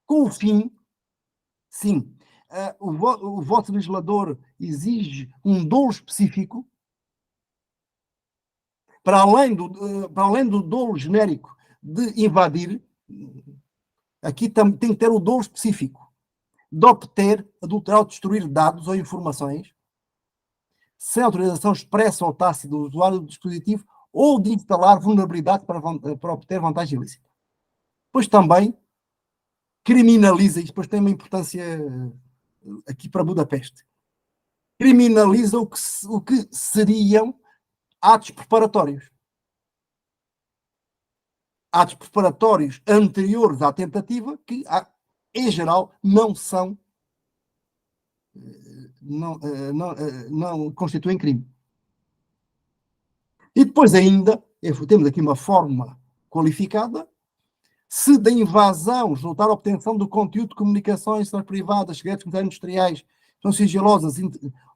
com o fim, sim, o vosso legislador exige um dolo específico, para além do dolo genérico de invadir, aqui tem que ter o dolo específico de obter, adulterar ou destruir dados ou informações sem autorização expressa ou tácita do usuário do dispositivo ou de instalar vulnerabilidade para obter vantagem ilícita. Pois também criminaliza, e depois tem uma importância aqui para Budapeste, criminaliza o que seriam atos preparatórios. Atos preparatórios anteriores à tentativa que, em geral, não constituem crime. E depois ainda, temos aqui uma forma qualificada, se da invasão resultar a obtenção do conteúdo de comunicações privadas, segredos industriais, são sigilosas,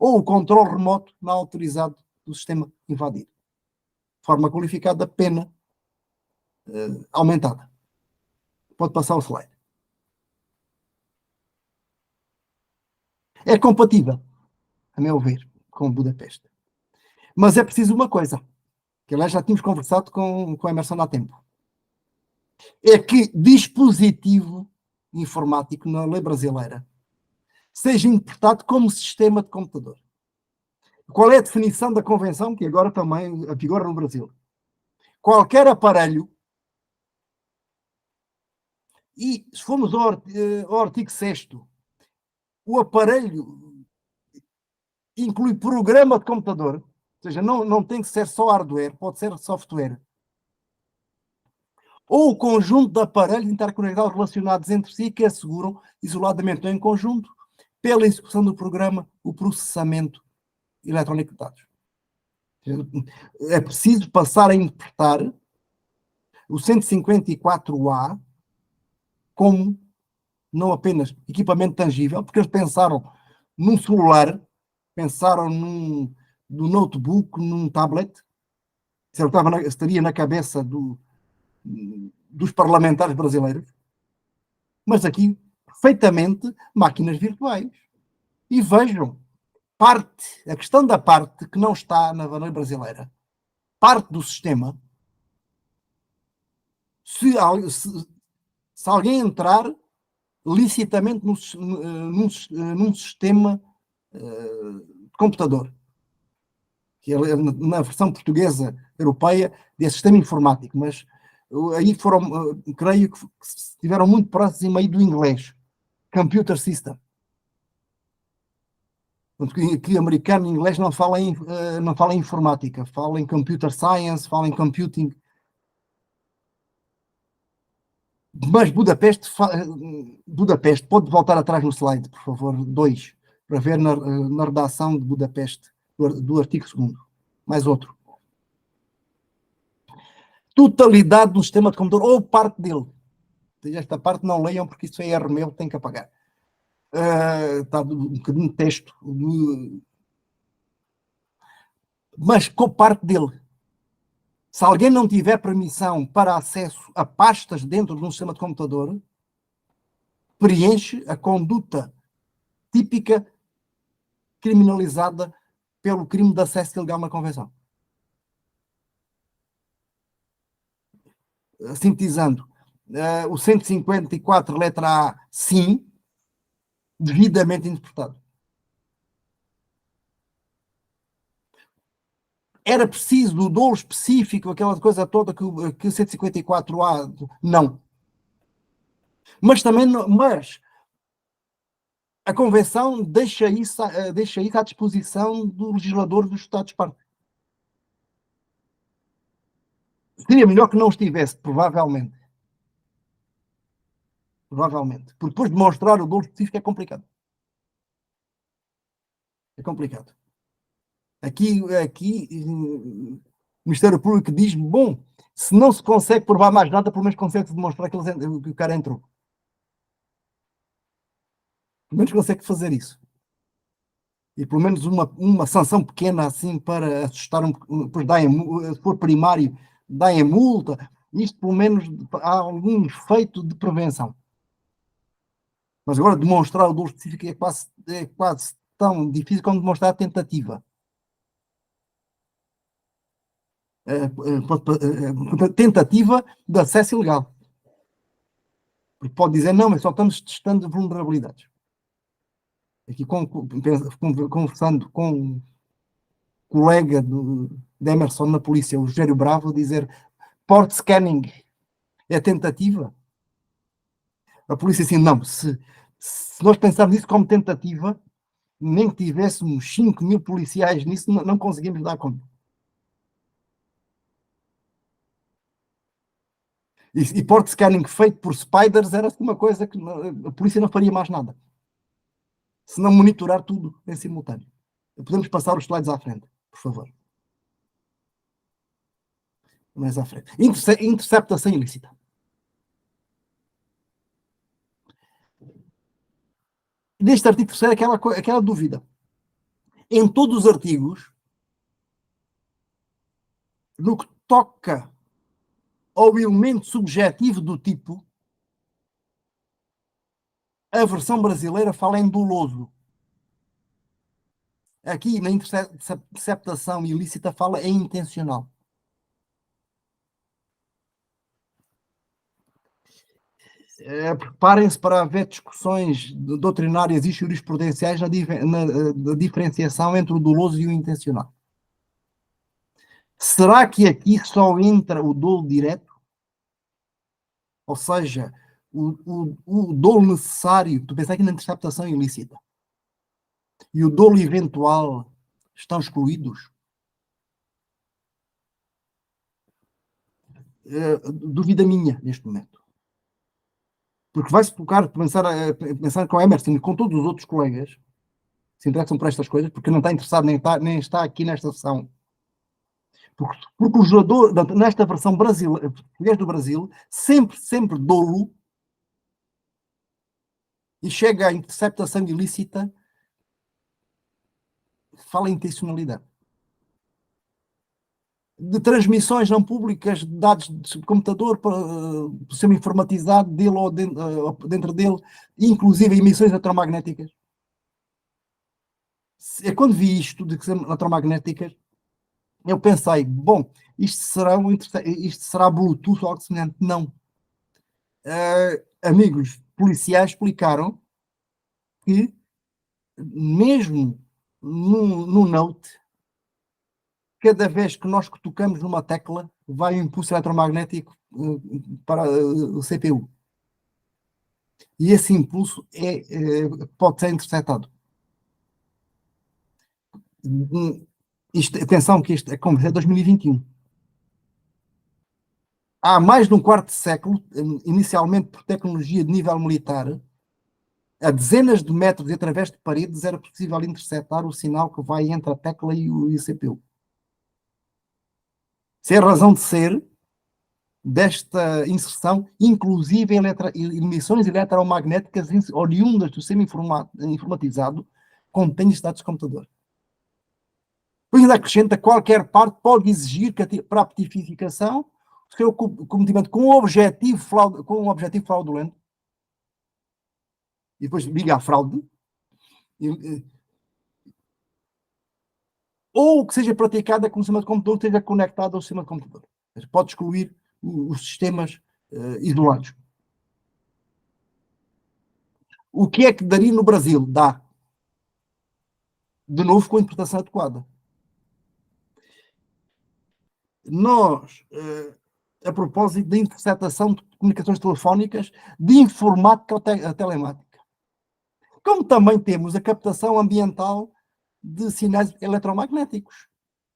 ou o controle remoto não autorizado do sistema invadido. Forma qualificada, pena aumentada. Pode passar o slide. É compatível, a meu ver, com Budapeste. Mas é preciso uma coisa, que aliás já tínhamos conversado com a Emerson há tempo. É que dispositivo informático na lei brasileira seja interpretado como sistema de computador. Qual é a definição da convenção, que agora também vigora no Brasil? Qualquer aparelho, e se formos ao artigo 6º, o aparelho inclui programa de computador, ou seja, não tem que ser só hardware, pode ser software, ou o conjunto de aparelhos interconectados relacionados entre si que asseguram, isoladamente ou em conjunto, pela execução do programa, o processamento eletrónico de dados. É preciso passar a interpretar o 154A como não apenas equipamento tangível, porque eles pensaram num celular, pensaram num notebook, num tablet, estaria na cabeça dos parlamentares brasileiros, mas aqui, perfeitamente, máquinas virtuais. E vejam, a questão da parte que não está na lei brasileira, parte do sistema, se alguém entrar licitamente num sistema de computador, que é na versão portuguesa europeia desse sistema informático, mas aí foram, creio que estiveram muito próximos em meio do inglês, computer system. Que americano e inglês não fala em informática, fala em computer science, fala em computing. Mas Budapeste, pode voltar atrás no slide, por favor, 2, para ver na redação de Budapeste, do artigo 2º. Mais outro. totalidade do sistema de computador, ou parte dele. Esta parte não leiam, porque isso é erro meu, tem que apagar. Está um bocadinho de texto. Mas com parte dele. Se alguém não tiver permissão para acesso a pastas dentro de um sistema de computador, preenche a conduta típica criminalizada pelo crime de acesso ilegal na Convenção. Sintetizando, o 154, letra A, sim, devidamente interpretado. Era preciso o dolo específico, aquela coisa toda que o 154A, não. Mas também, mas a Convenção deixa isso à disposição do legislador dos Estados-partes. Seria melhor que não estivesse, provavelmente. Provavelmente. Porque depois de demonstrar o dolo específico é complicado. É complicado. Aqui o Ministério Público diz, bom, se não se consegue provar mais nada, pelo menos consegue-se demonstrar que o cara entrou. Pelo menos consegue fazer isso. E pelo menos uma sanção pequena assim para assustar depois se for primário, dá em multa. Isto pelo menos há algum efeito de prevenção. Mas agora demonstrar o dolo específico é quase tão difícil como demonstrar a tentativa. Tentativa de acesso ilegal. Porque pode dizer, não, mas só estamos testando vulnerabilidades. Aqui conversando com um colega de Emerson na polícia, o Rogério Bravo, dizer port scanning é tentativa. A polícia assim, não, se nós pensarmos isso como tentativa, nem que tivéssemos 5.000 policiais nisso, não conseguimos dar conta. E port scanning feito por spiders era uma coisa que a polícia não faria mais nada. Se não monitorar tudo em simultâneo. Podemos passar os slides à frente, por favor. Mais à frente. Interceptação ilícita. Neste artigo 3º, aquela dúvida. Em todos os artigos, no que toca ao elemento subjetivo do tipo, a versão brasileira fala em doloso. Aqui, na interceptação ilícita, fala em intencional. Preparem-se para haver discussões doutrinárias e jurisprudenciais na diferenciação entre o doloso e o intencional. Será que aqui só entra o dolo direto? Ou seja, o dolo necessário, tu pensas aqui na interceptação ilícita, e o dolo eventual estão excluídos? Dúvida minha neste momento. Porque vai-se tocar, pensar com o Emerson e com todos os outros colegas que se interessam por estas coisas, porque não está interessado nem está aqui nesta sessão. Porque o jogador, nesta versão português do Brasil, sempre dolo, e chega à interceptação ilícita, fala em intencionalidade. De transmissões não públicas de dados de computador para ser informatizado dele ou dentro dele, inclusive emissões eletromagnéticas. Quando vi isto de eletromagnéticas, eu pensei, bom, isto será Bluetooth ou algo semelhante. Não. Amigos policiais explicaram que mesmo no Note, cada vez que nós tocamos numa tecla, vai um impulso eletromagnético para o CPU. E esse impulso pode ser interceptado. Atenção que isto é 2021. Há mais de um quarto de século, inicialmente por tecnologia de nível militar, a dezenas de metros e através de paredes era possível interceptar o sinal que vai entre a tecla e o CPU. Sem razão de ser, desta inserção, inclusive em emissões eletromagnéticas oriundas do sistema informatizado, contém esses dados de computador. Depois ainda acrescenta qualquer parte pode exigir que para a tipificação o seu cometimento com um objetivo fraudulento. E depois liga à fraude. Ou que seja praticada com o sistema de computador que esteja conectado ao sistema de computador. Pode excluir os sistemas isolados. O que é que daria no Brasil? Dá. De novo, com a interpretação adequada. Nós, a propósito da interceptação de comunicações telefónicas, de informática ou telemática. Como também temos a captação ambiental de sinais eletromagnéticos,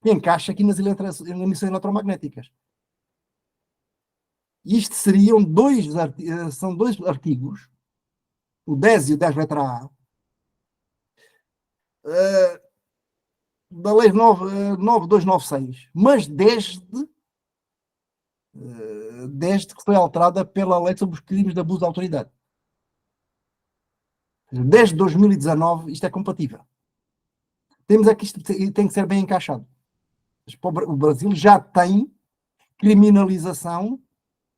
que encaixa aqui nas emissões eletromagnéticas. Isto são dois artigos, o 10 e o 10 letra A, da Lei 9296, mas desde que foi alterada pela Lei sobre os Crimes de Abuso de Autoridade. Desde 2019 isto é compatível. Temos aqui, isto tem que ser bem encaixado. O Brasil já tem criminalização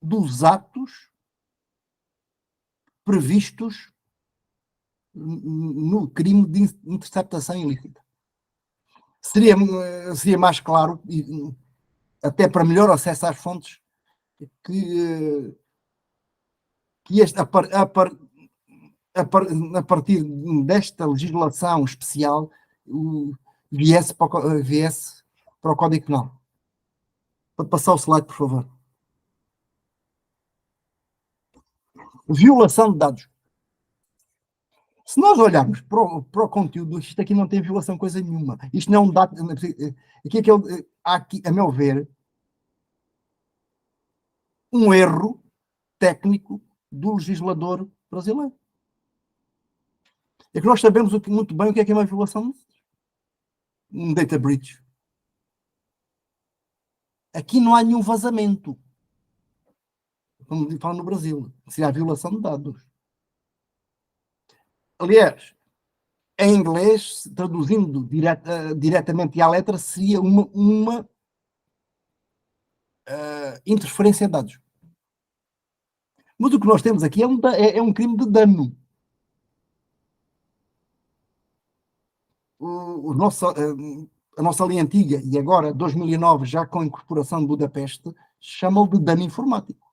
dos atos previstos no crime de interceptação ilícita. Seria mais claro, até para melhor acesso às fontes, que a partir desta legislação especial viesse para o Código Penal. Para passar o slide, por favor. Violação de dados. Se nós olharmos para o conteúdo, isto aqui não tem violação coisa nenhuma. Isto não é um dado. Há aqui, a meu ver, um erro técnico do legislador brasileiro. É que nós sabemos muito bem o que é uma violação, um data breach. Aqui não há nenhum vazamento, como falam no Brasil, se há violação de dados. Aliás, em inglês, traduzindo diretamente à letra, seria uma interferência de dados. Mas o que nós temos aqui é um crime de dano. A nossa lei antiga, e agora 2009, já com a incorporação de Budapeste, chama-o de dano informático.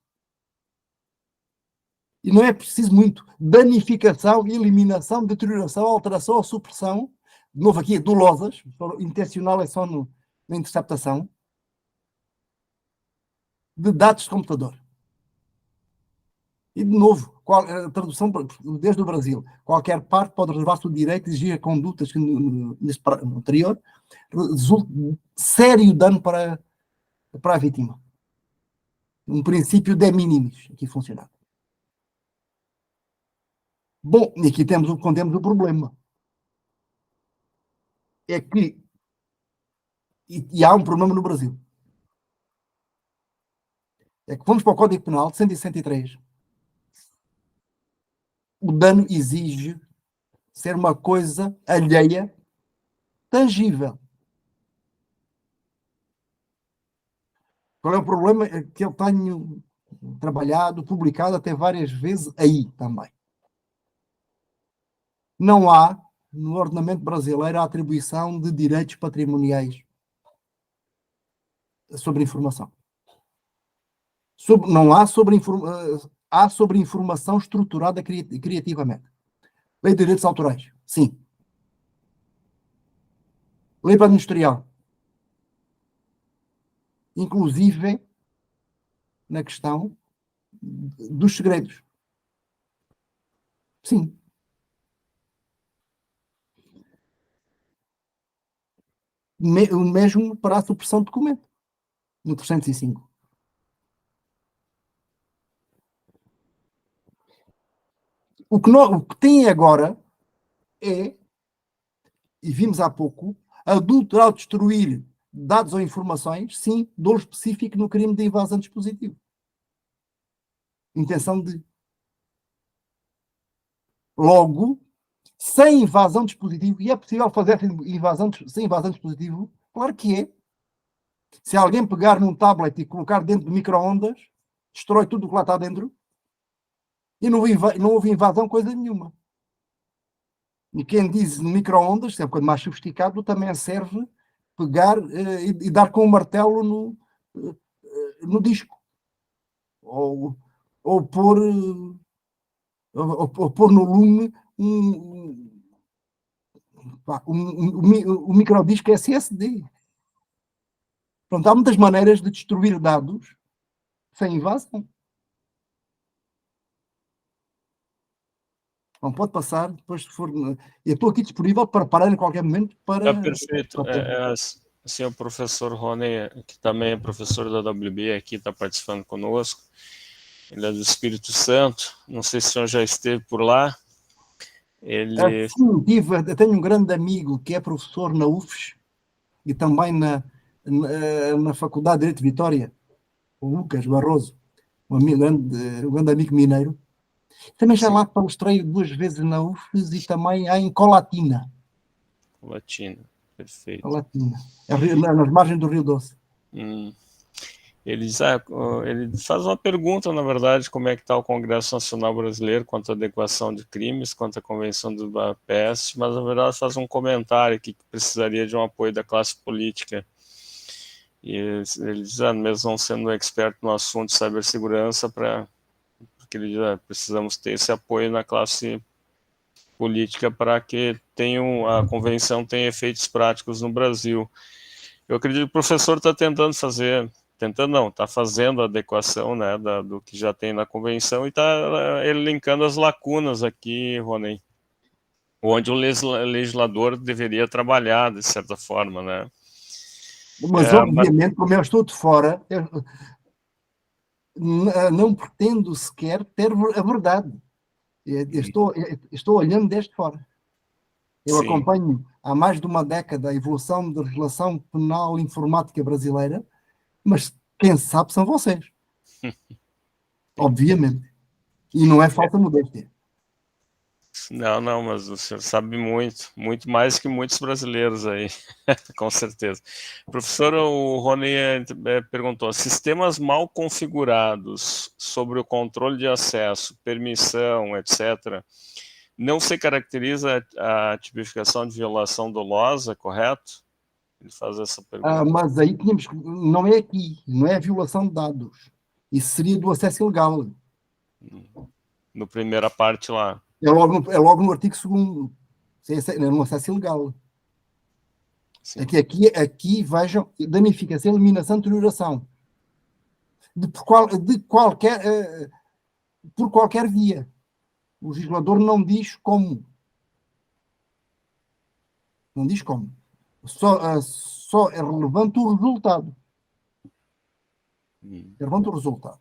E não é preciso muito. Danificação, eliminação, deterioração, alteração ou supressão, de novo aqui, dolosas, intencional é só na interceptação, de dados de computador. E, de novo, a tradução desde o Brasil, qualquer parte pode reservar-se o direito de exigir condutas que, no anterior, resulte sério dano para a vítima. Um princípio de minimis aqui funcionar. Bom, e aqui temos o problema. É que, e há um problema no Brasil, é que vamos para o Código Penal de 163. O dano exige ser uma coisa alheia, tangível. Qual é o problema? É que eu tenho trabalhado, publicado até várias vezes aí também. Não há, no ordenamento brasileiro, a atribuição de direitos patrimoniais sobre informação. Não há há sobre informação estruturada criativamente. Lei de direitos autorais, sim. Lei industrial. Inclusive na questão dos segredos. Sim. O mesmo para a supressão de documento, no 305. O que tem agora é, e vimos há pouco, adulterar ou destruir dados ou informações, sim, dolo específico no crime de invasão de dispositivo. intenção de. Logo, sem invasão de dispositivo, e é possível fazer essa invasão sem invasão de dispositivo? Claro que é. Se alguém pegar num tablet e colocar dentro de micro-ondas, destrói tudo o que lá está dentro, e não houve invasão coisa nenhuma. E quem diz micro-ondas, que é um bocado mais sofisticado, também serve pegar e dar com um martelo no disco. Ou pôr no lume o microdisco SSD. Pronto, há muitas maneiras de destruir dados sem invasão. Não pode passar, depois se for. Eu estou aqui disponível para parar em qualquer momento para. Perfeito. Assim, o professor Rony, que também é professor da WB, aqui está participando conosco. Ele é do Espírito Santo. Não sei se o senhor já esteve por lá. Ele... Sim, eu tenho um grande amigo que é professor na UFES e também na Faculdade de Direito de Vitória, o Lucas Barroso, um grande amigo mineiro. Também já lá palestrei 2 vezes na UFES e também em Colatina. Colatina, perfeito. Colatina, nas margens do Rio Doce. Ele faz uma pergunta, na verdade, como é que está o Congresso Nacional Brasileiro quanto à adequação de crimes, quanto à Convenção do Budapeste, mas, na verdade, faz um comentário aqui que precisaria de um apoio da classe política. E ele diz, mesmo não sendo um expert no assunto de cibersegurança, porque ele diz, precisamos ter esse apoio na classe política para que a convenção tenha efeitos práticos no Brasil. Eu acredito que o professor está está fazendo a adequação, né, do que já tem na convenção e está elencando as lacunas aqui, Rony, onde o legislador deveria trabalhar, de certa forma, né. Mas, obviamente, como eu estou de fora, não pretendo sequer ter a verdade. Estou olhando desde fora. Eu acompanho há mais de uma década a evolução da legislação penal informática brasileira, mas quem sabe são vocês. Obviamente. E não é falta de modéstia. Não, mas o senhor sabe muito mais que muitos brasileiros aí, com certeza. Professor, o Rony perguntou, sistemas mal configurados sobre o controle de acesso, permissão, etc., não se caracteriza a tipificação de violação dolosa, correto? Ele faz essa pergunta. Mas aí não é aqui, não é a violação de dados. Isso seria do acesso ilegal. No primeira parte lá. É logo no artigo 2º. É no acesso ilegal. Aqui vejam, danificação, eliminação, deterioração. Por qualquer via. O legislador não diz como. Não diz como. Só é relevante o resultado. É relevante o resultado.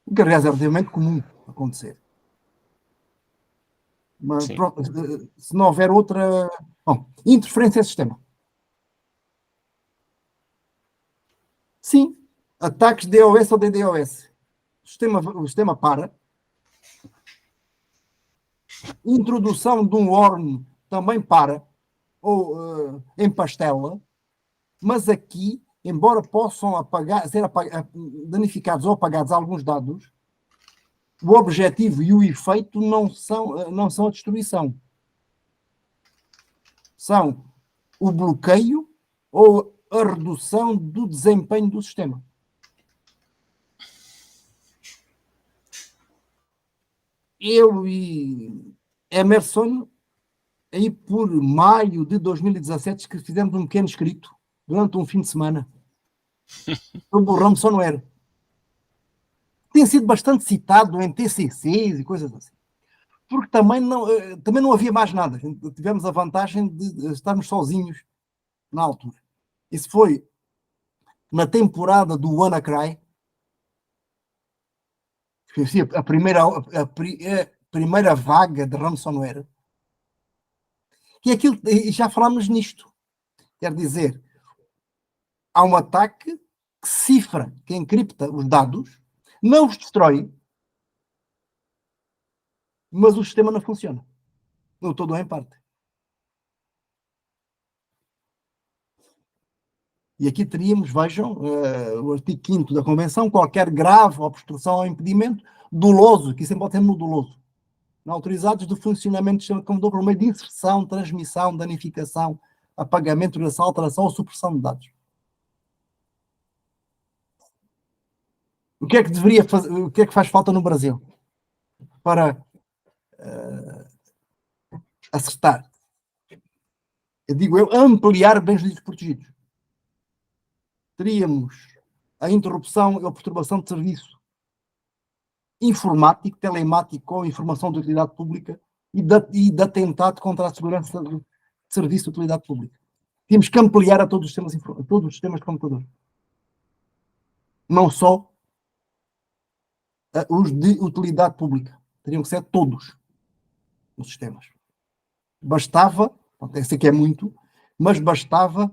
O que, aliás, é relativamente comum acontecer. Mas pronto, se não houver outra... Bom, interferência em sistema. Sim, ataques DOS ou DDoS. O sistema para. Introdução de um worm também para. Ou empastela. Mas aqui, embora possam ser danificados ou apagados alguns dados, o objetivo e o efeito não são a destruição. São o bloqueio ou a redução do desempenho do sistema. Eu e Emerson, aí por maio de 2017, fizemos um pequeno escrito durante um fim de semana sobre o ransomware. Tem sido bastante citado em TCCs e coisas assim. Porque também não havia mais nada. Tivemos a vantagem de estarmos sozinhos na altura. Isso foi na temporada do WannaCry. A primeira vaga de ransomware. E já falámos nisto. Quer dizer, há um ataque que cifra, que encripta os dados, não os destrói, mas o sistema não funciona. No todo ou em parte. E aqui teríamos, vejam, o artigo 5º da Convenção, qualquer grave obstrução ou impedimento doloso, que isso pode ser no doloso, não autorizados do funcionamento do sistema de computador por meio de inserção, transmissão, danificação, apagamento, alteração ou supressão de dados. O que é que deveria fazer, o que é que faz falta no Brasil para acertar? Eu digo ampliar bens jurídicos protegidos. Teríamos a interrupção ou perturbação de serviço informático, telemático ou informação de utilidade pública e de atentado contra a segurança de serviço de utilidade pública. Temos que ampliar a todos os sistemas de computador. Não só os de utilidade pública. Teriam que ser todos os sistemas. Bastava, esse aqui é muito, mas bastava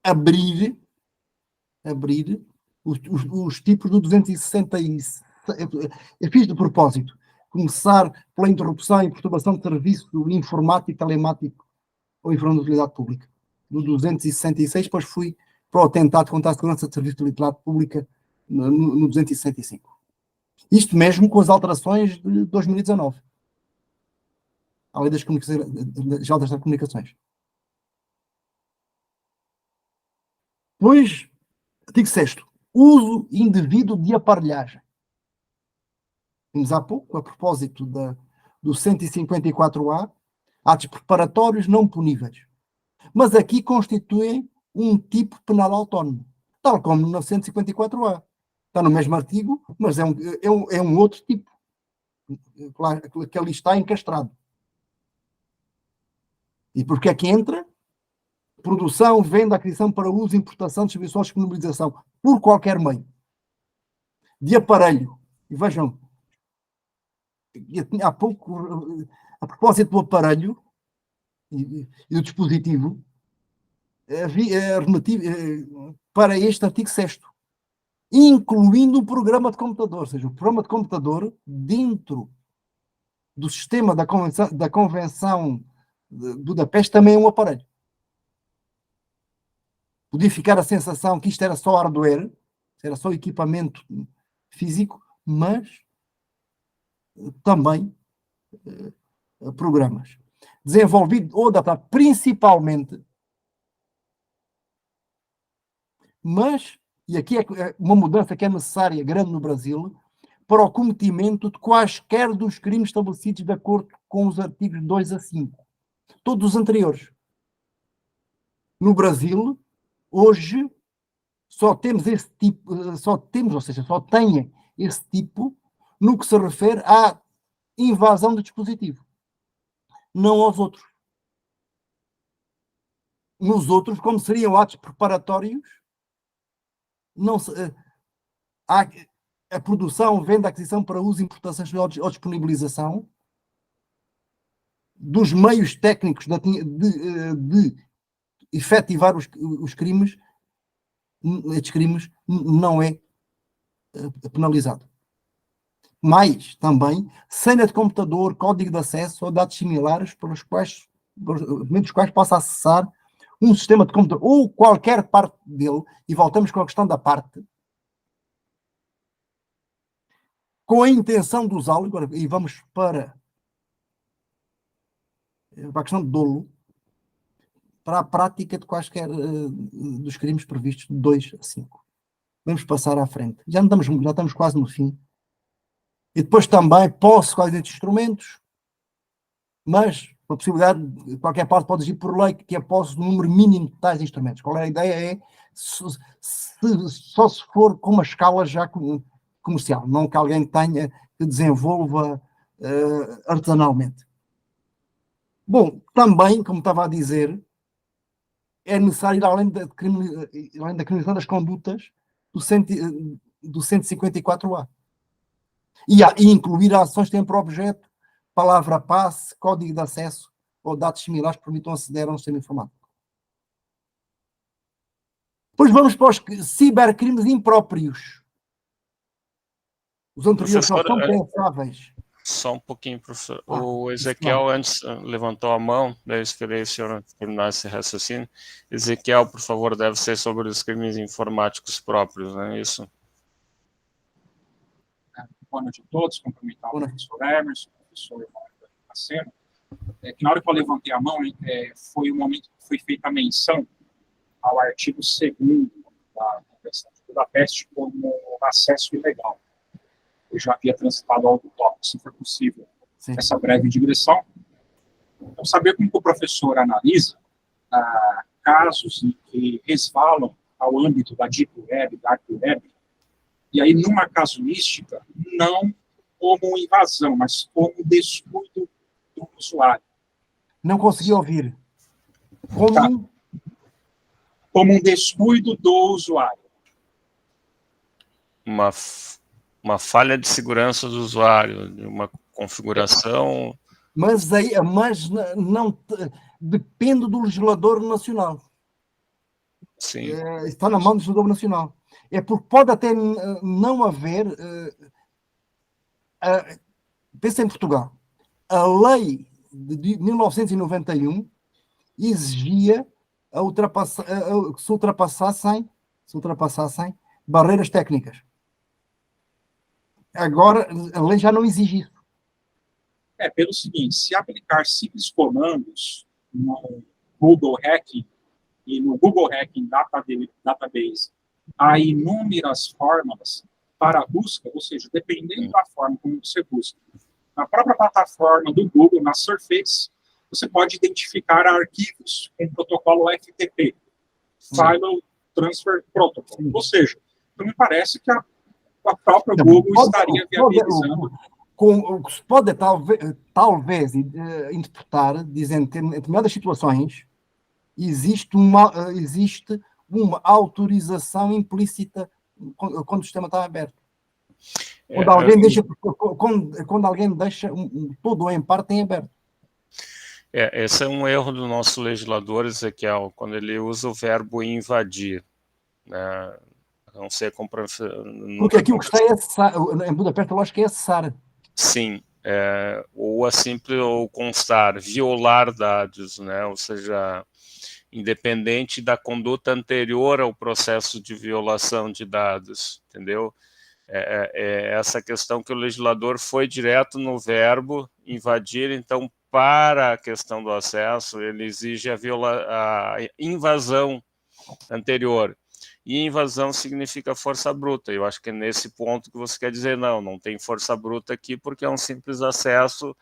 abrir os tipos do 266. Eu fiz de propósito. Começar pela interrupção e perturbação de serviço informático, telemático ou informação de utilidade pública. Do 266, depois fui para o atentado contra a segurança de serviço de utilidade pública no 265. Isto mesmo com as alterações de 2019. A lei das comunicações. Pois, artigo 6º. Uso indevido de aparelhagem. Vimos há pouco, a propósito do 154A, atos preparatórios não puníveis. Mas aqui constituem um tipo penal autónomo, tal como no 154A. Está no mesmo artigo, mas é um outro tipo, que ali está encastrado. E porque é que entra? Produção, venda, aquisição para uso, importação, distribuição, disponibilização, por qualquer meio. De aparelho. E vejam, há pouco, a propósito do aparelho e do dispositivo, relativo para este artigo 6º, incluindo o programa de computador, ou seja, o programa de computador dentro do sistema da Convenção de Budapeste também é um aparelho. Podia ficar a sensação que isto era só hardware, era só equipamento físico, mas também programas. Desenvolvido ou adaptado principalmente, mas, e aqui é uma mudança que é necessária, grande no Brasil, para o cometimento de quaisquer dos crimes estabelecidos de acordo com os artigos 2 a 5. Todos os anteriores. No Brasil, hoje, só temos esse tipo, só tem esse tipo no que se refere à invasão do dispositivo. Não aos outros. Nos outros, como seriam atos preparatórios, não se, há a produção, venda, aquisição para uso, importação ou disponibilização dos meios técnicos de efetivar os crimes, estes crimes, não é penalizado. Mais, também, senha de computador, código de acesso ou dados similares pelos quais possa acessar um sistema de computador ou qualquer parte dele, e voltamos com a questão da parte, com a intenção de usá-lo, e vamos para a questão de dolo, para a prática de quaisquer dos crimes previstos de 2 a 5. Vamos passar à frente. Já estamos quase no fim. E depois também posse quais estes instrumentos, mas a possibilidade, qualquer parte pode agir por lei, que é posse do número mínimo de tais instrumentos. Qual é a ideia? É só se for com uma escala já comercial, não que alguém tenha, que desenvolva artesanalmente. Bom, também, como estava a dizer, é necessário ir além da criminalização das condutas do 154A. E incluir ações que têm por objeto palavra-passe, código de acesso ou dados similares que permitam aceder a um sistema informático. Depois vamos para os cibercrimes impróprios. Os anteriores só Professor, são pensáveis. só um pouquinho, professor. Ah, O isso Ezequiel não. antes levantou a mão, daí eu esperei o senhor terminar esse raciocínio. Ezequiel, por favor, deve ser sobre os crimes informáticos próprios, não é isso? Boa noite a todos, cumprimentar o Boa noite. professor Emerson, o professor Marcelo. Que na hora que eu levantei a mão, foi o momento que foi feita a menção ao artigo 2º da Convenção de Budapeste como acesso ilegal. Eu já havia transitado ao tópico, se for possível, Sim. essa breve digressão. Então, saber como o professor analisa casos em que resvalam ao âmbito da Deep Web, Dark Web, e aí numa casuística, não como invasão, mas como descuido do usuário. Não consegui ouvir. Como? Como um descuido do usuário. Uma falha de segurança do usuário, de uma configuração... Mas não depende do legislador nacional. Sim. Está na mão do legislador nacional. É porque pode até não haver... pensa em Portugal. A lei de 1991 exigia que se ultrapassassem barreiras técnicas. Agora, a lei já não exige isso. Pelo seguinte, se aplicar simples comandos no Google Hacking e no Google Hacking Database há inúmeras formas para a busca, ou seja, dependendo da forma como você busca. Na própria plataforma do Google, na Surface, você pode identificar arquivos com o protocolo FTP, File Transfer Protocol. Ou seja, então me parece que a própria Google estaria viabilizando. Se pode talvez interpretar, dizendo que em determinadas situações existe uma autorização implícita quando o sistema está aberto. Quando alguém deixa todo ou em parte em aberto. Esse é um erro do nosso legislador, Ezequiel, quando ele usa o verbo invadir. Né? Não sei como... Porque aquilo que está em Budapeste, eu acho que é cessar. Sim, ou a simples ou constar, violar dados, né? Ou seja, independente da conduta anterior ao processo de violação de dados, entendeu? É essa questão que o legislador foi direto no verbo invadir, então, para a questão do acesso, ele exige a invasão anterior. E invasão significa força bruta. Eu acho que é nesse ponto que você quer dizer, não tem força bruta aqui, porque é um simples acesso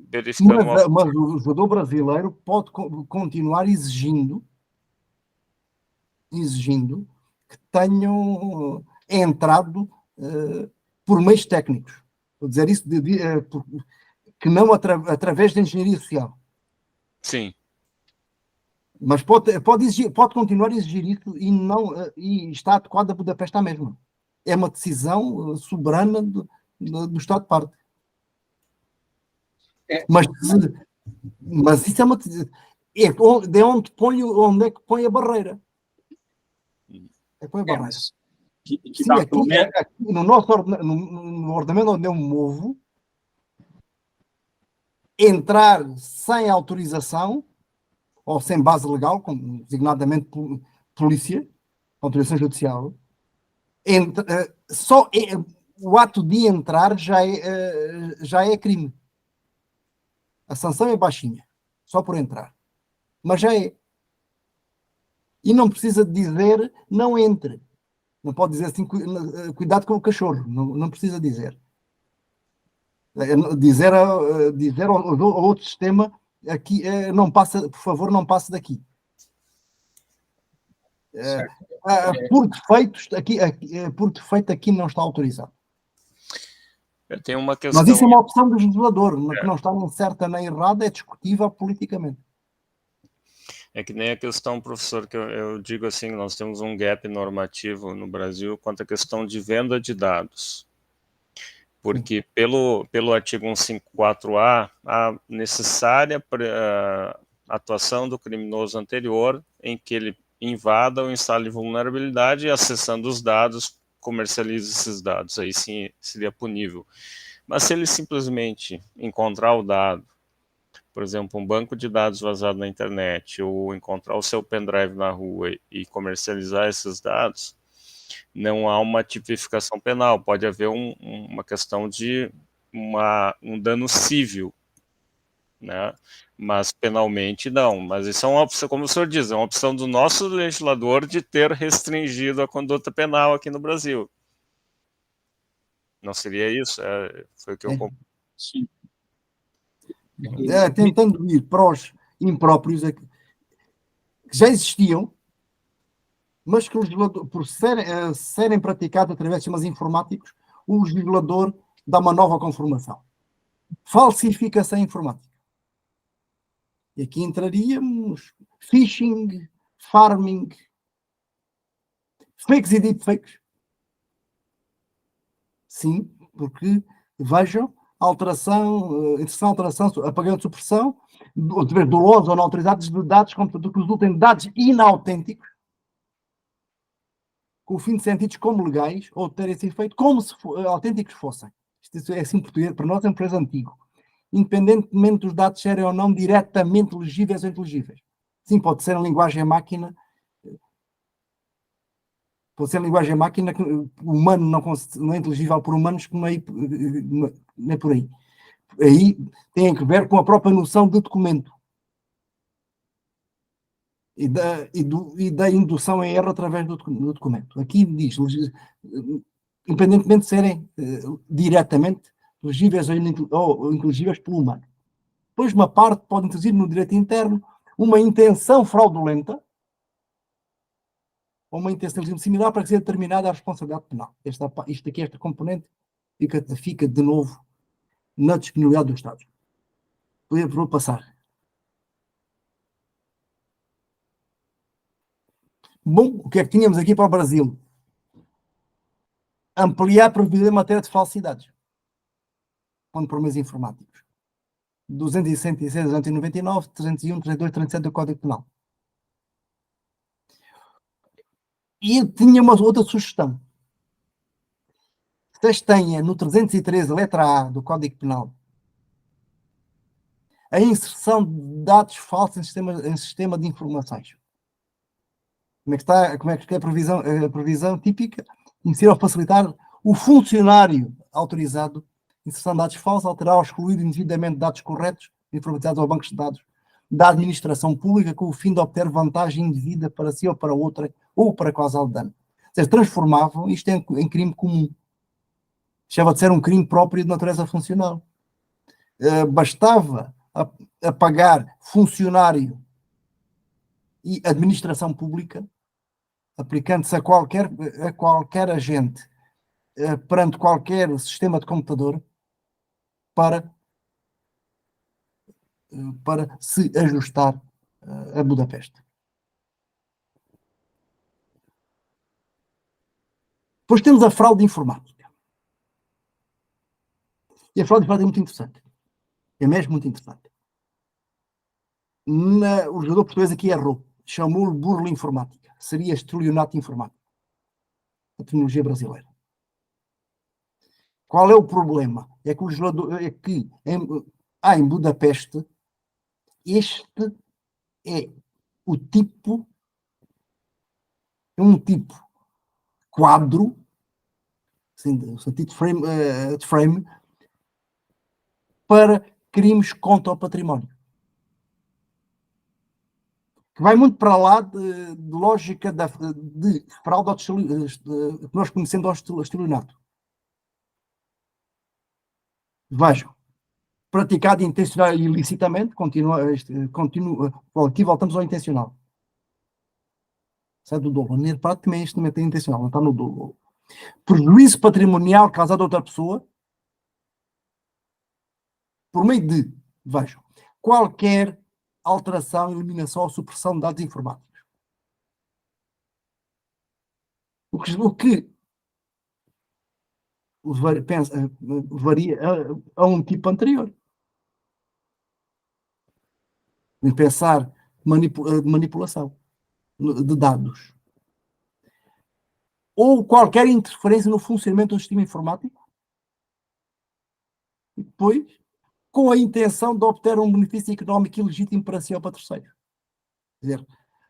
verificando... Mas o jogador brasileiro pode continuar exigindo que tenham entrado por meios técnicos. Vou dizer isso que não através da engenharia social. Sim. Mas pode continuar a exigir isso e está adequado a Budapeste à mesma. É uma decisão soberana do Estado de parte. Mas isso é uma decisão. Onde é que põe a barreira? Sim, aqui no nosso no ordenamento onde eu me movo, entrar sem autorização ou sem base legal, designadamente polícia, autorização judicial, o ato de entrar já é crime. A sanção é baixinha, só por entrar. Mas já é. E não precisa dizer não entre. Não pode dizer assim, cuidado com o cachorro. Não precisa dizer. Dizer ao outro sistema aqui, não passa, por favor, não passe daqui. Por defeito aqui não está autorizado. Eu tenho uma questão... Mas isso é uma opção do legislador, que não está nem certa nem errada, é discutível politicamente. É que nem a questão, professor, que eu digo assim, nós temos um gap normativo no Brasil quanto à questão de venda de dados. Porque pelo artigo 154A, a necessária atuação do criminoso anterior em que ele invada ou instale vulnerabilidade, acessando os dados comercializa esses dados, aí sim seria punível. Mas se ele simplesmente encontrar o dado, por exemplo, um banco de dados vazado na internet, ou encontrar o seu pendrive na rua e comercializar esses dados, não há uma tipificação penal, pode haver uma questão de um dano civil, né? Mas penalmente não. Mas isso é uma opção, como o senhor diz, é uma opção do nosso legislador de ter restringido a conduta penal aqui no Brasil. Não seria isso? Foi o que eu... Sim. Tentando ir para os impróprios que já existiam, mas que o legislador, por serem praticados através de sistemas informáticos, o legislador dá uma nova conformação. Falsificação informática. E aqui entraríamos phishing, farming, fakes e deepfakes. Sim, porque vejam inserção, alteração, apagamento, supressão, dolosos ou não autorizados de dados do que resultem de dados inautênticos, com o fim de sentidos como legais, ou de terem sido feitos como se autênticos fossem. Isto é assim português, para nós é um preço antigo. Independentemente dos dados serem ou não diretamente legíveis ou inteligíveis. Sim, pode ser em linguagem máquina, que o humano não é inteligível por humanos, como não é por aí. Aí tem a ver com a própria noção de documento e da indução em erro através do documento. Aqui diz, independentemente de serem diretamente legíveis ou inteligíveis pelo humano. Depois, uma parte pode introduzir no direito interno uma intenção fraudulenta ou uma intenção similar para ser determinada a responsabilidade penal. Isto aqui, esta componente, fica de novo na disponibilidade dos Estados. Vou passar. Bom, o que é que tínhamos aqui para o Brasil? Ampliar a previsão em matéria de falsidades. Quando por meios informáticos. 266, 299, 301, 302, 307 do Código Penal. E tinha uma outra sugestão. Vocês tenham no 313, letra A do Código Penal, a inserção de dados falsos em sistema de informações. Como é que é a previsão típica? Inserir ou facilitar o funcionário autorizado, inserção de dados falsos, alterar ou excluir indevidamente dados corretos, informatizados ao bancos de dados da administração pública com o fim de obter vantagem indevida para si ou para outra, ou para causar dano. Ou seja, transformavam isto em crime comum. Deixava de ser um crime próprio de natureza funcional. Bastava apagar funcionário e administração pública, aplicando-se a qualquer agente perante qualquer sistema de computador para se ajustar a Budapeste. Depois temos a fraude informática. E a fraude informática é muito interessante. É mesmo muito interessante. O jogador português aqui errou. Chamou-lhe burla informática. Seria estelionato informático. A tecnologia brasileira. Qual é o problema? É que em Budapeste este é um tipo quadro, assim, no sentido de frame, para crimes contra o património. Que vai muito para lá de lógica de fraude que nós conhecemos ao estelionato. Vejam, praticado intencional e ilicitamente, aqui voltamos ao intencional. Sai do dolo. Praticamente isto também tem intencional, não está no dolo. Prejuízo patrimonial causado a outra pessoa por meio de, vejam, qualquer alteração, eliminação ou supressão de dados informáticos. O que varia a um tipo anterior. Em pensar manipulação de dados. ou qualquer interferência no funcionamento do sistema informático, e depois, com a intenção de obter um benefício económico ilegítimo para si ou para terceiros. Quer dizer,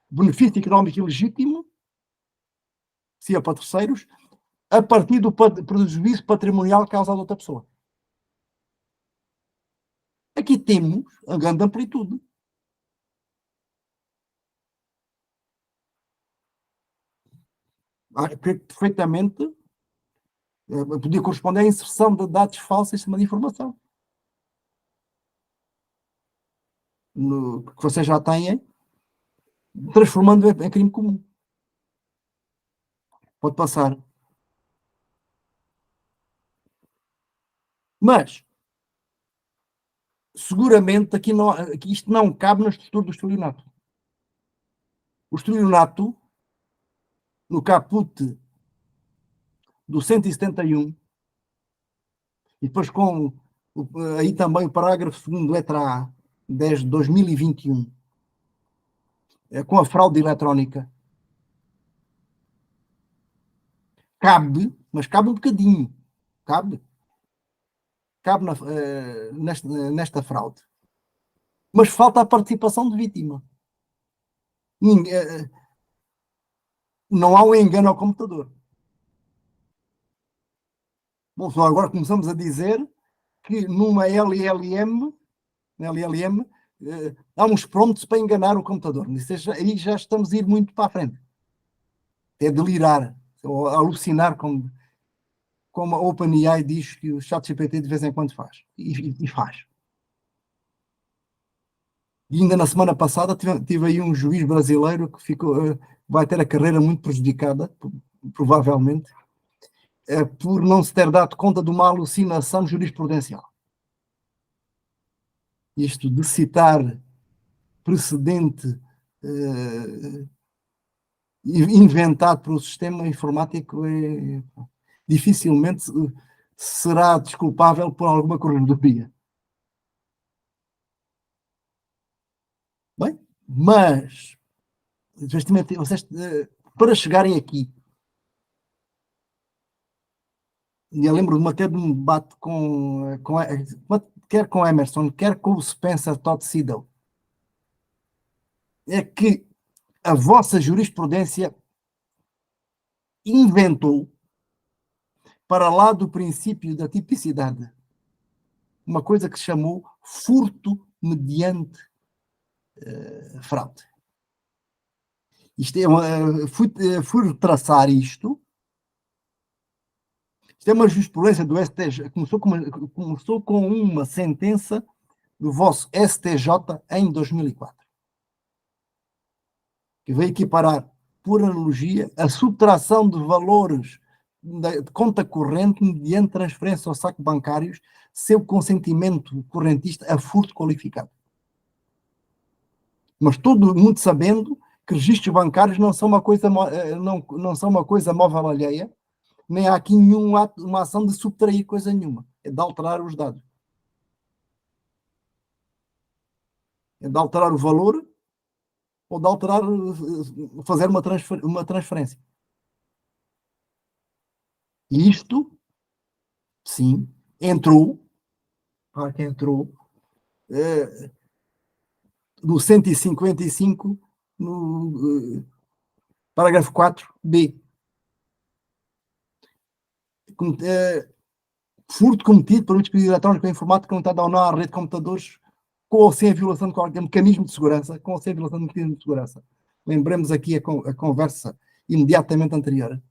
benefício económico ilegítimo, se ou para terceiros, a partir do prejuízo patrimonial causado a outra pessoa. Aqui temos a grande amplitude. Perfeitamente podia corresponder à inserção de dados falsos em sistema de informação. Que vocês já têm, transformando em crime comum. Pode passar. Mas, seguramente, aqui isto não cabe na estrutura do estelionato. O estelionato, no caput do 171, e depois com aí também o parágrafo 2º, letra A, 10 de 2021, com a fraude eletrónica, cabe, mas cabe um bocadinho, cabe nesta fraude. Mas falta a participação de vítima. Não há um engano ao computador. Bom, só agora começamos a dizer que numa LLM há uns prompts para enganar o computador. Aí já estamos a ir muito para a frente. É delirar, ou alucinar, como a OpenAI diz que o ChatGPT de vez em quando faz. E faz. E ainda na semana passada tive aí um juiz brasileiro que vai ter a carreira muito prejudicada, provavelmente, por não se ter dado conta de uma alucinação jurisprudencial. Isto de citar precedente inventado pelo sistema informático dificilmente será desculpável por alguma corredoria. Bem, mas vocês, para chegarem aqui, e eu lembro-me até de um debate quer com Emerson, quer com o Spencer Todd Siddell, é que a vossa jurisprudência inventou, para lá do princípio da tipicidade, uma coisa que se chamou furto mediante fraude. Fui traçar isto. Isto é uma jurisprudência do STJ, começou com uma sentença do vosso STJ em 2004, que veio equiparar, por analogia, a subtração de valores de conta corrente mediante transferência aos sacos bancários, seu consentimento correntista a furto qualificado. Mas todo mundo sabendo que registros bancários não são uma coisa, não são uma coisa móvel alheia, nem há aqui uma ação de subtrair coisa nenhuma. É de alterar os dados. É de alterar o valor ou de alterar, fazer uma transferência. E isto, sim, entrou, claro que entrou, no 155, no parágrafo 4b. Furto cometido por um dispositivo eletrónico ou informático conectado ou não à rede de computadores com ou sem a violação de qualquer mecanismo de segurança, com ou sem a violação de mecanismo de segurança. Lembremos aqui a conversa imediatamente anterior.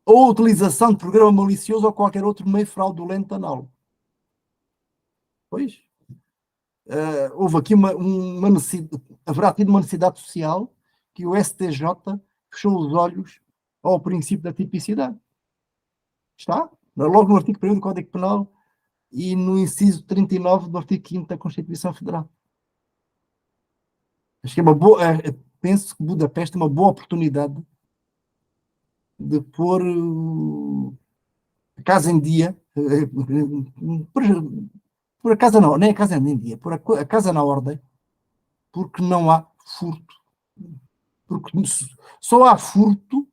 Ou utilização de programa malicioso ou qualquer outro meio fraudulento análogo. Pois. Houve aqui uma necessidade, haverá tido uma necessidade social que o STJ fechou os olhos ao princípio da tipicidade. Está? Logo no artigo 1º do Código Penal e no inciso 39 do artigo 5º da Constituição Federal. Acho que é uma boa, penso que Budapeste é uma boa oportunidade de pôr a casa em dia, por a casa não, nem a casa em dia, pôr a casa na ordem, porque não há furto Porque só há furto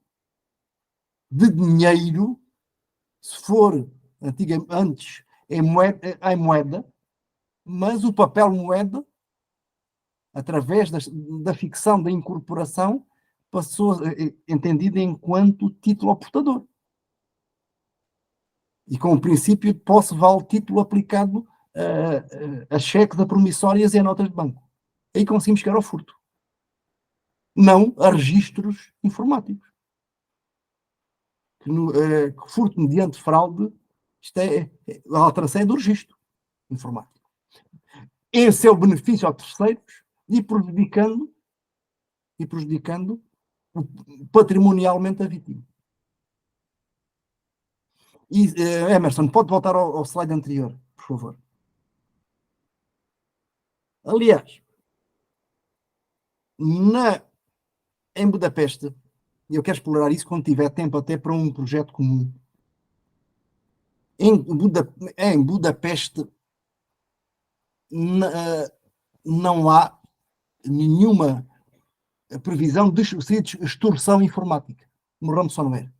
de dinheiro se for antes em moeda, mas o papel moeda, através da ficção da incorporação, passou entendido enquanto título ao portador. E com o princípio de posse vale título aplicado a cheques, a promissórias e a notas de banco. Aí conseguimos chegar ao furto. Não a registros informáticos. Furto mediante fraude, isto a alteração é do registro informático. Em seu benefício a terceiros e prejudicando patrimonialmente a vítima. E, Emerson, pode voltar ao slide anterior, por favor. Aliás, em Budapeste, e eu quero explorar isso quando tiver tempo até para um projeto comum. Em Budapeste não há nenhuma previsão de extorsão informática no ransomware.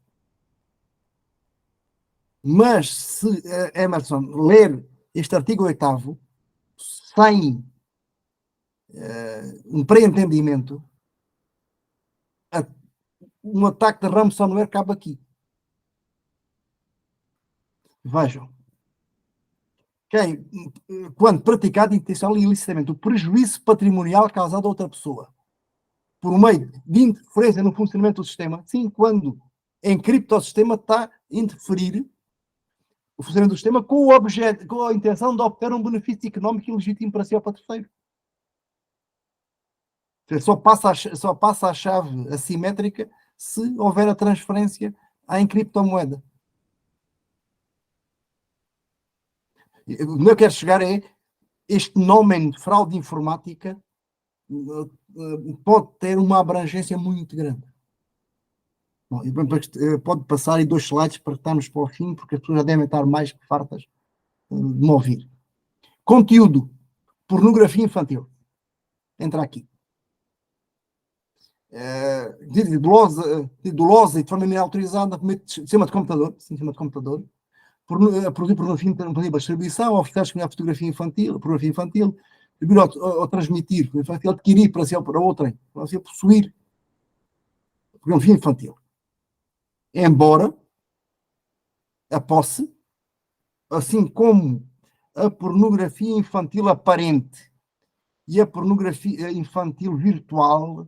Mas se Emerson ler este artigo 8º sem um pré-entendimento, um ataque de ransomware cabe aqui. Vejam. Quando praticado intencional e ilicitamente o prejuízo patrimonial causado a outra pessoa por meio de interferência no funcionamento do sistema, sim, quando em criptosistema está a interferir o funcionamento do sistema com a intenção de obter um benefício económico ilegítimo para si ou para terceiro. Só passa a chave assimétrica se houver a transferência em criptomoeda. O que eu quero chegar é este fenómeno de fraude informática pode ter uma abrangência muito grande. Bom, pode passar aí 2 slides para estarmos para o fim, porque as pessoas já devem estar mais que fartas de me ouvir. Conteúdo. Pornografia infantil. Entra aqui. Dolosa e de forma inautorizada, sistema de computador, produzir pornografia infantil para distribuição, oferecer a pornografia infantil, ou transmitir pornografia infantil, adquirir para si ou para outrem, para si possuir pornografia infantil. Embora a posse, assim como a pornografia infantil aparente e a pornografia infantil virtual,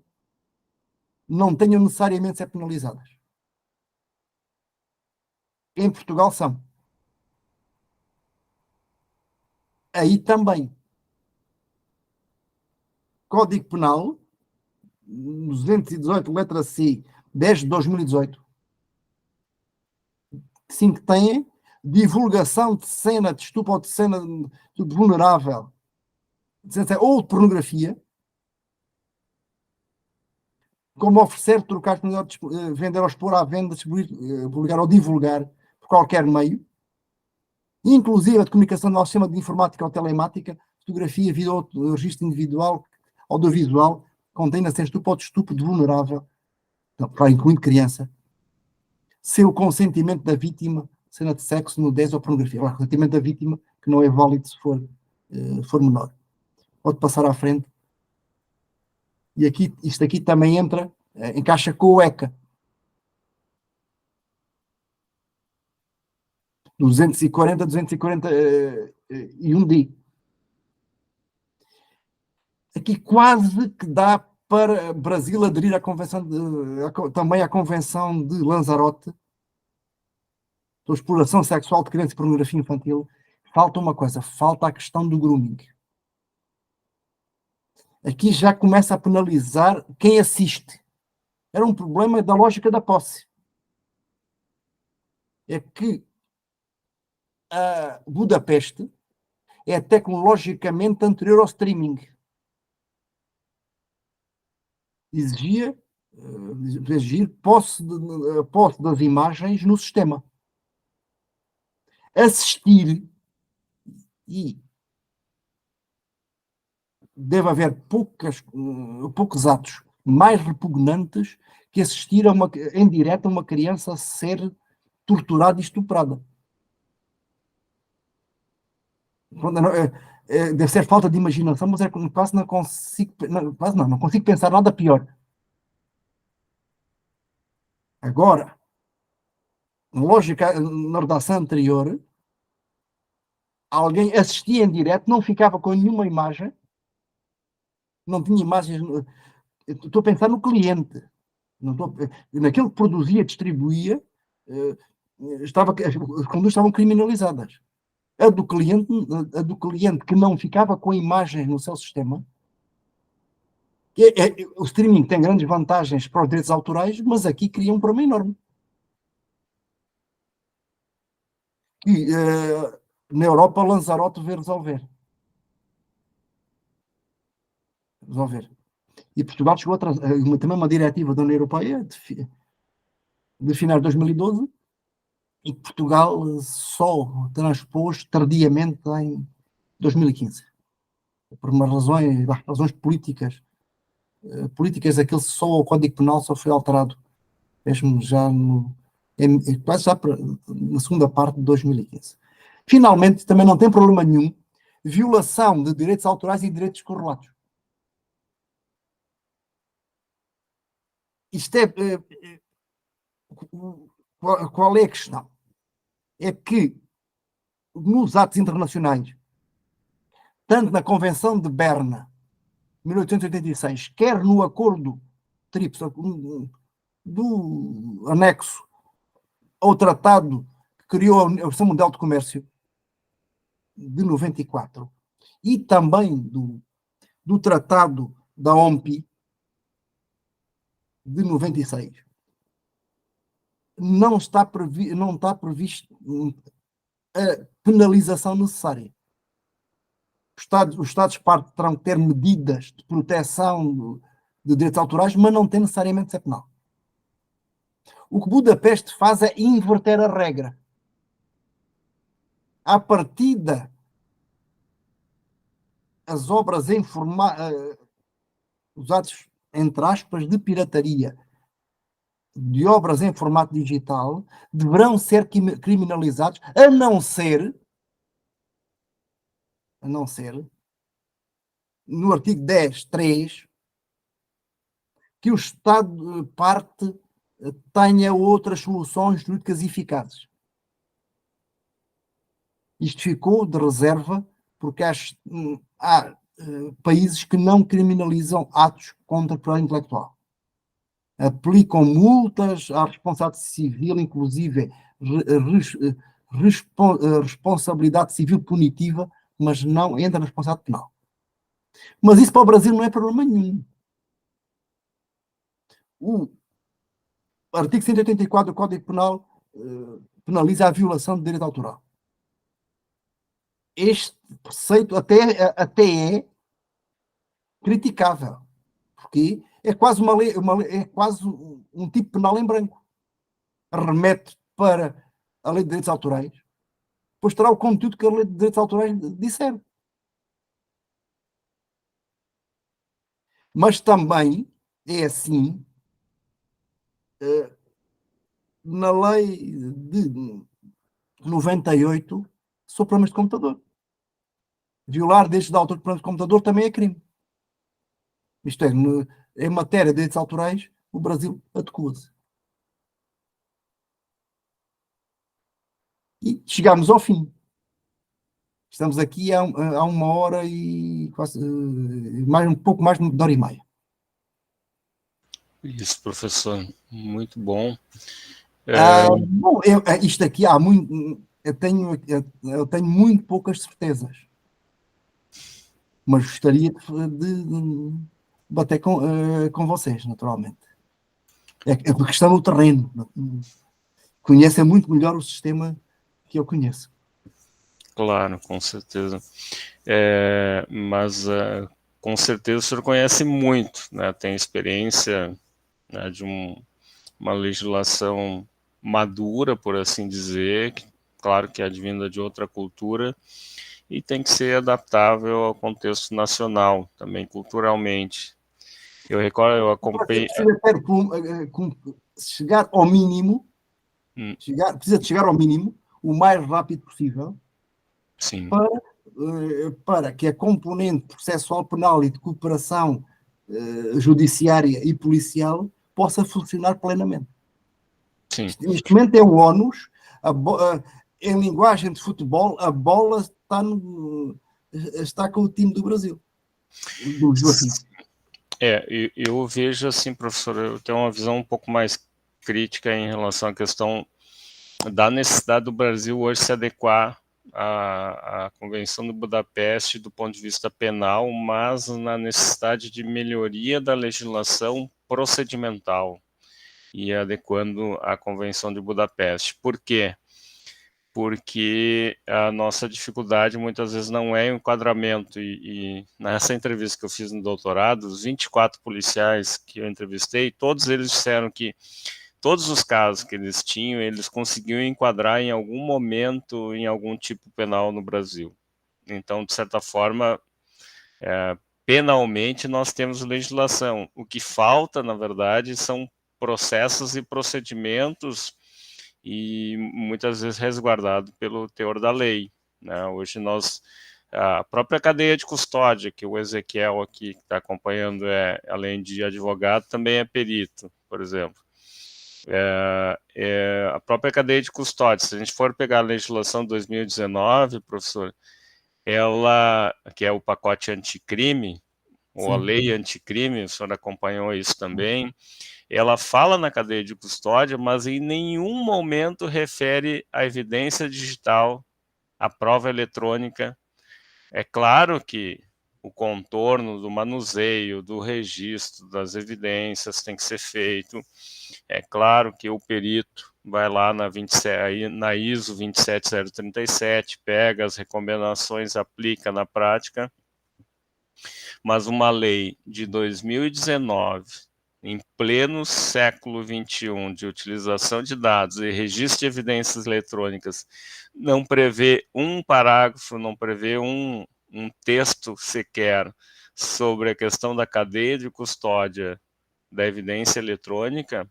não tenham necessariamente de ser penalizadas. Em Portugal são. Aí também. Código Penal, 218, letra C, 10 de 2018, sim, que tem divulgação de cena de estupro ou de cena de vulnerável, ou de pornografia, como oferecer, trocar, vender ou expor à venda, distribuir, publicar ou divulgar por qualquer meio, inclusive a de comunicação do sistema de informática ou telemática, fotografia, vídeo, registro individual, audiovisual, contém sem estupro ou de estupro de vulnerável, então, incluindo criança, sem o consentimento da vítima, cena de sexo, nudez ou pornografia. O consentimento da vítima, que não é válido se for menor. Pode passar à frente. E aqui, isto aqui também entra, encaixa com o ECA. 240-241D. Aqui quase que dá para Brasil aderir à convenção também à convenção de Lanzarote, da exploração sexual de crianças e pornografia infantil. Falta uma coisa, falta a questão do grooming. Aqui já começa a penalizar quem assiste. Era um problema da lógica da posse. É que a Budapeste é tecnologicamente anterior ao streaming. Exigir posse das imagens no sistema. Assistir, e deve haver poucos atos mais repugnantes que assistir em direto a uma criança ser torturada e estuprada. Deve ser falta de imaginação, mas quase não consigo, não consigo pensar nada pior. Agora, lógica, na redação anterior, alguém assistia em direto, não ficava com nenhuma imagem, não tinha imagens. Estou a pensar no cliente, naquilo que produzia, distribuía, as condutas estavam criminalizadas. A do cliente que não ficava com imagens no seu sistema. O streaming tem grandes vantagens para os direitos autorais, mas aqui cria um problema enorme. E na Europa, Lanzarote veio resolver. E Portugal chegou a também uma diretiva da União Europeia de finais de 2012, e Portugal só transpôs tardiamente em 2015. Por umas razões políticas. Aquele só o Código Penal só foi alterado, mesmo já quase já na segunda parte de 2015. Finalmente, também não tem problema nenhum, violação de direitos autorais e direitos correlatos. Isto qual é a questão? É que nos atos internacionais, tanto na Convenção de Berna, 1886, quer no Acordo TRIPS, do anexo ao Tratado que criou a Organização Mundial de Comércio, de 94, e também do Tratado da OMPI, de 96, não está previsto a penalização necessária. Os Estados-partes terão que ter medidas de proteção de direitos autorais, mas não tem necessariamente de ser penal. O que Budapeste faz é inverter a regra. À partida, as obras usadas, entre aspas, de pirataria, de obras em formato digital, deverão ser criminalizados, a não ser, no artigo 10.3, que o Estado-parte tenha outras soluções jurídicas eficazes. Isto ficou de reserva porque há países que não criminalizam atos contra a propriedade intelectual. Aplicam multas à responsabilidade civil, inclusive responsabilidade civil punitiva, mas não entra na responsabilidade penal. Mas isso para o Brasil não é problema nenhum. O artigo 184 do Código Penal penaliza a violação de direito autoral. Este preceito até é criticável, porque é quase é quase um tipo penal em branco. Remete para a lei de direitos autorais, depois terá o conteúdo que a lei de direitos autorais disser. Mas também é assim na lei de 98 sobre problemas de computador. Violar direitos de autor de problemas de computador também é crime. Isto é, em matéria de direitos autorais, o Brasil adequa-se. E chegámos ao fim. Estamos aqui há 1h e quase, um pouco mais de 1h30. Isso, professor, muito bom. Bom, isto aqui há muito. Eu tenho muito poucas certezas, mas gostaria de bater com vocês, naturalmente. É porque estão no terreno. Conhecem muito melhor o sistema que eu conheço. Claro, com certeza. Mas com certeza o senhor conhece muito, né? Tem experiência, né, de uma legislação madura, por assim dizer, claro que é advinda de outra cultura, e tem que ser adaptável ao contexto nacional, também culturalmente. Eu recordo, eu acompanhei... Precisa ter chegar ao mínimo, precisa de chegar ao mínimo o mais rápido possível, Sim. para que a componente processual penal e de cooperação judiciária e policial possa funcionar plenamente. Sim. Neste momento é o ónus, em linguagem de futebol, a bola está com o time do Brasil, do Joaquim. Eu vejo assim, professor, eu tenho uma visão um pouco mais crítica em relação à questão da necessidade do Brasil hoje se adequar à Convenção de Budapeste do ponto de vista penal, mas na necessidade de melhoria da legislação procedimental e adequando à Convenção de Budapeste. Por quê? Porque a nossa dificuldade muitas vezes não é o enquadramento, e nessa entrevista que eu fiz no doutorado, os 24 policiais que eu entrevistei, todos eles disseram que todos os casos que eles tinham, eles conseguiam enquadrar em algum momento em algum tipo penal no Brasil. Então, de certa forma, penalmente nós temos legislação. O que falta, na verdade, são processos e procedimentos, e muitas vezes resguardado pelo teor da lei, né? Hoje a própria cadeia de custódia, que o Ezequiel aqui que está acompanhando, além de advogado, também é perito, por exemplo. A própria cadeia de custódia, se a gente for pegar a legislação de 2019, professor, que é o pacote anticrime, ou a lei anticrime, o senhor acompanhou isso também, ela fala na cadeia de custódia, mas em nenhum momento refere à evidência digital, à prova eletrônica. É claro que o contorno do manuseio, do registro das evidências tem que ser feito. É claro que o perito vai lá na ISO 27037, pega as recomendações, aplica na prática, mas uma lei de 2019, em pleno século XXI, de utilização de dados e registro de evidências eletrônicas, não prevê um parágrafo, não prevê um texto sequer sobre a questão da cadeia de custódia da evidência eletrônica.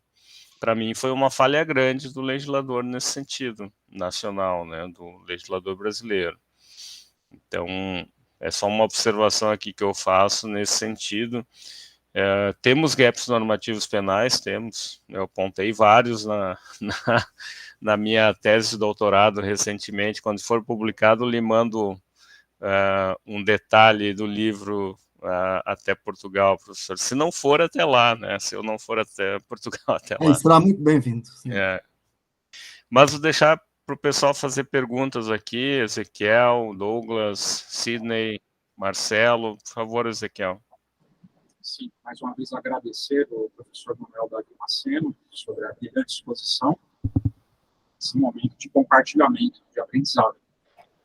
Para mim foi uma falha grande do legislador nesse sentido, nacional, né, do legislador brasileiro. Então, é só uma observação aqui que eu faço nesse sentido. Temos gaps normativos penais, eu apontei vários na minha tese de doutorado recentemente. Quando for publicado, lhe mando um detalhe do livro até Portugal, professor. Se não for até lá, né? Se eu não for até Portugal até lá. Será muito bem-vindo. Mas vou deixar para o pessoal fazer perguntas aqui, Ezequiel, Douglas, Sidney, Marcelo. Por favor, Ezequiel. Sim, mais uma vez agradecer ao professor Manuel Damasceno sobre a brilhante exposição, esse momento de compartilhamento, de aprendizado.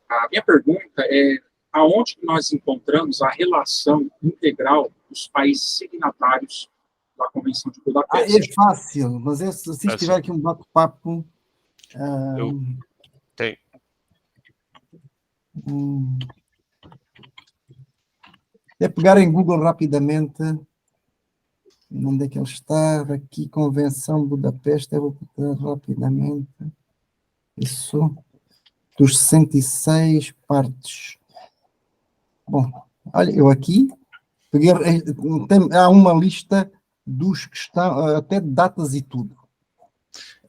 A minha pergunta é: aonde nós encontramos a relação integral dos países signatários da Convenção de Budapeste? É fácil, mas se estiver aqui um bate-papo... Tem. É pegar em Google rapidamente. Onde é que ele está? Aqui, Convenção Budapeste. Eu vou pegar rapidamente. Isso. Dos 66 partes. Bom, olha, eu aqui peguei, há uma lista dos que estão, até datas e tudo.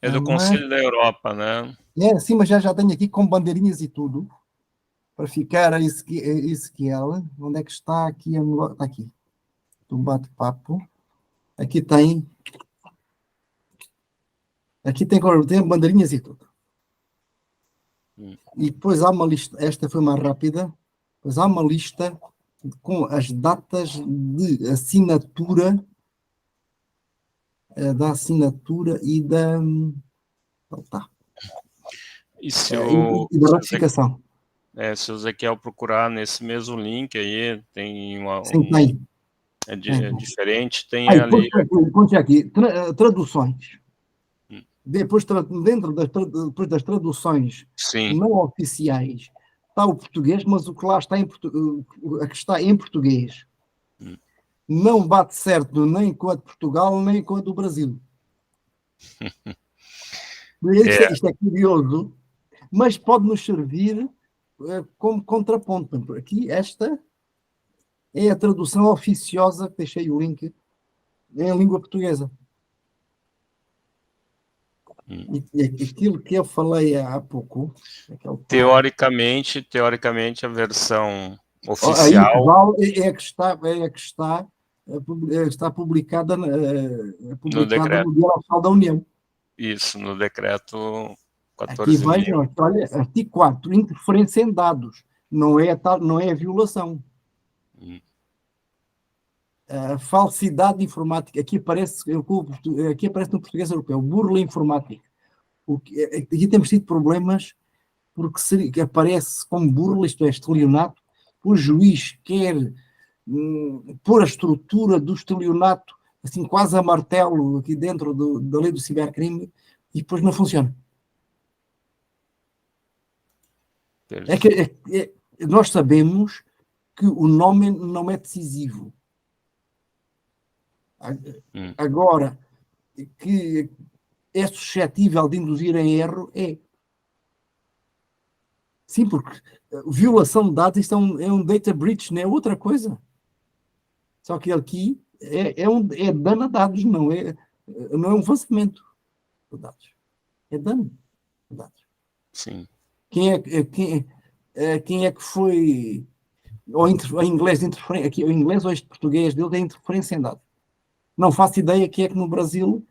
É do Conselho da Europa, né? Sim, mas já tenho aqui com bandeirinhas e tudo. Para ficar a Ezequiel. Onde é que está aqui? Está aqui. Do bate-papo. Aqui tem bandeirinhas e tudo. E depois há uma lista, esta foi mais rápida, depois há uma lista com as datas de assinatura, da assinatura e da... E e da ratificação. Se o Ezequiel procurar nesse mesmo link aí, tem tem. É diferente, tem ali... Depois aqui, traduções. Depois das traduções não oficiais, está o português, mas o que lá está a que está em português. não bate certo nem com a de Portugal, nem com a do Brasil. Isto é curioso, mas pode nos servir como contraponto. Aqui, esta é a tradução oficiosa, que deixei o link, em língua portuguesa. E aquilo que eu falei há pouco... Teoricamente, a versão oficial... Aí está publicada no decreto. Diário Oficial da União. Isso, no decreto 14.000. Aqui vejam, olha, artigo 4, interferência em dados, não é violação. Falsidade informática, aqui aparece no português europeu, burla informática. Aqui temos tido problemas porque aparece como burla, isto é, estelionato, o juiz quer pôr a estrutura do estelionato assim quase a martelo aqui dentro da lei do cibercrime e depois não funciona. Nós sabemos que o nome não é decisivo. Agora, que é suscetível de induzir em erro, é. Sim, porque violação de dados, isto é um data breach, não é outra coisa. Só que aqui é dano a dados, não é um vazamento de dados. É dano a dados. Sim. Quem é que foi... em inglês, aqui, o inglês ou este português dele é interferência em dados. Não faço ideia que é que no Brasil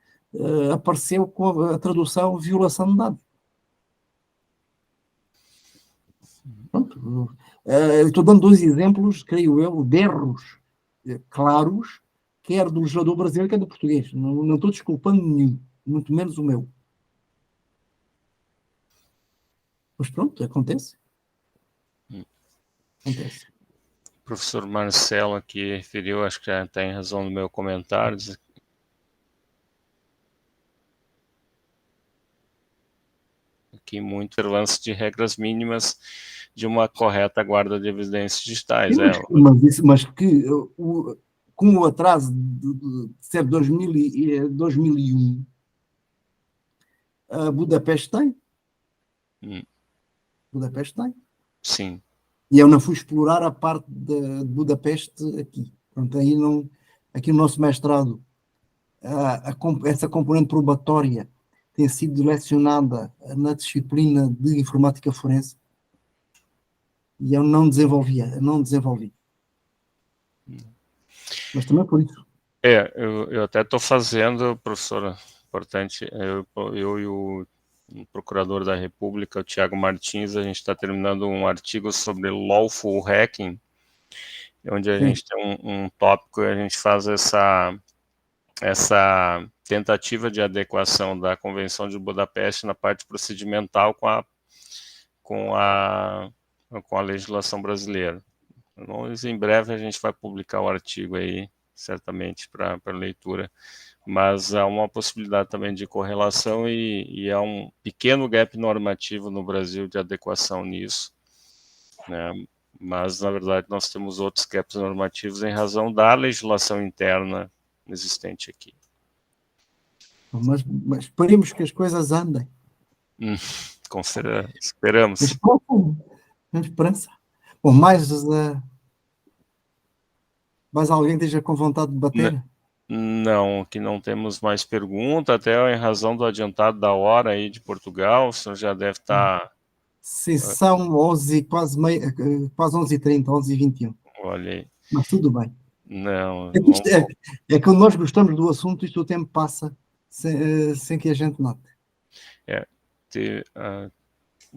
apareceu com a tradução violação de dados. Pronto. Estou dando 2 exemplos, creio eu, de erros claros, quer do legislador brasileiro, quer do português. Não estou desculpando nenhum, muito menos o meu. Mas pronto, acontece. Acontece. O professor Marcelo aqui referiu, acho que já tem razão no meu comentário, aqui muito observância de regras mínimas de uma correta guarda de evidências digitais. Mas que com o atraso de ser 2001, Budapeste tem. Budapeste tem. Sim. E eu não fui explorar a parte de Budapeste aqui. Portanto, aí não, aqui no nosso mestrado, essa componente probatória tem sido lecionada na disciplina de informática forense e eu não desenvolvi. Mas também por isso. Eu até estou fazendo, professora, importante, eu e o procurador da República, o Tiago Martins, a gente está terminando um artigo sobre lawful hacking, onde a gente tem um tópico e a gente faz essa tentativa de adequação da Convenção de Budapeste na parte procedimental com a legislação brasileira. Mas em breve a gente vai publicar o artigo aí, certamente, para leitura. Mas há uma possibilidade também de correlação e há um pequeno gap normativo no Brasil de adequação nisso, né? Mas, na verdade, nós temos outros gaps normativos em razão da legislação interna existente aqui. Mas esperemos que as coisas andem. Esperamos. Temos esperança. Bom, mais alguém esteja com vontade de bater? Não, aqui não temos mais pergunta, até em razão do adiantado da hora aí de Portugal, o senhor já deve estar... Sim, são 11, quase 11h30, 11h21. Olha aí. Mas tudo bem. Não. É que nós gostamos do assunto e o tempo passa sem que a gente note.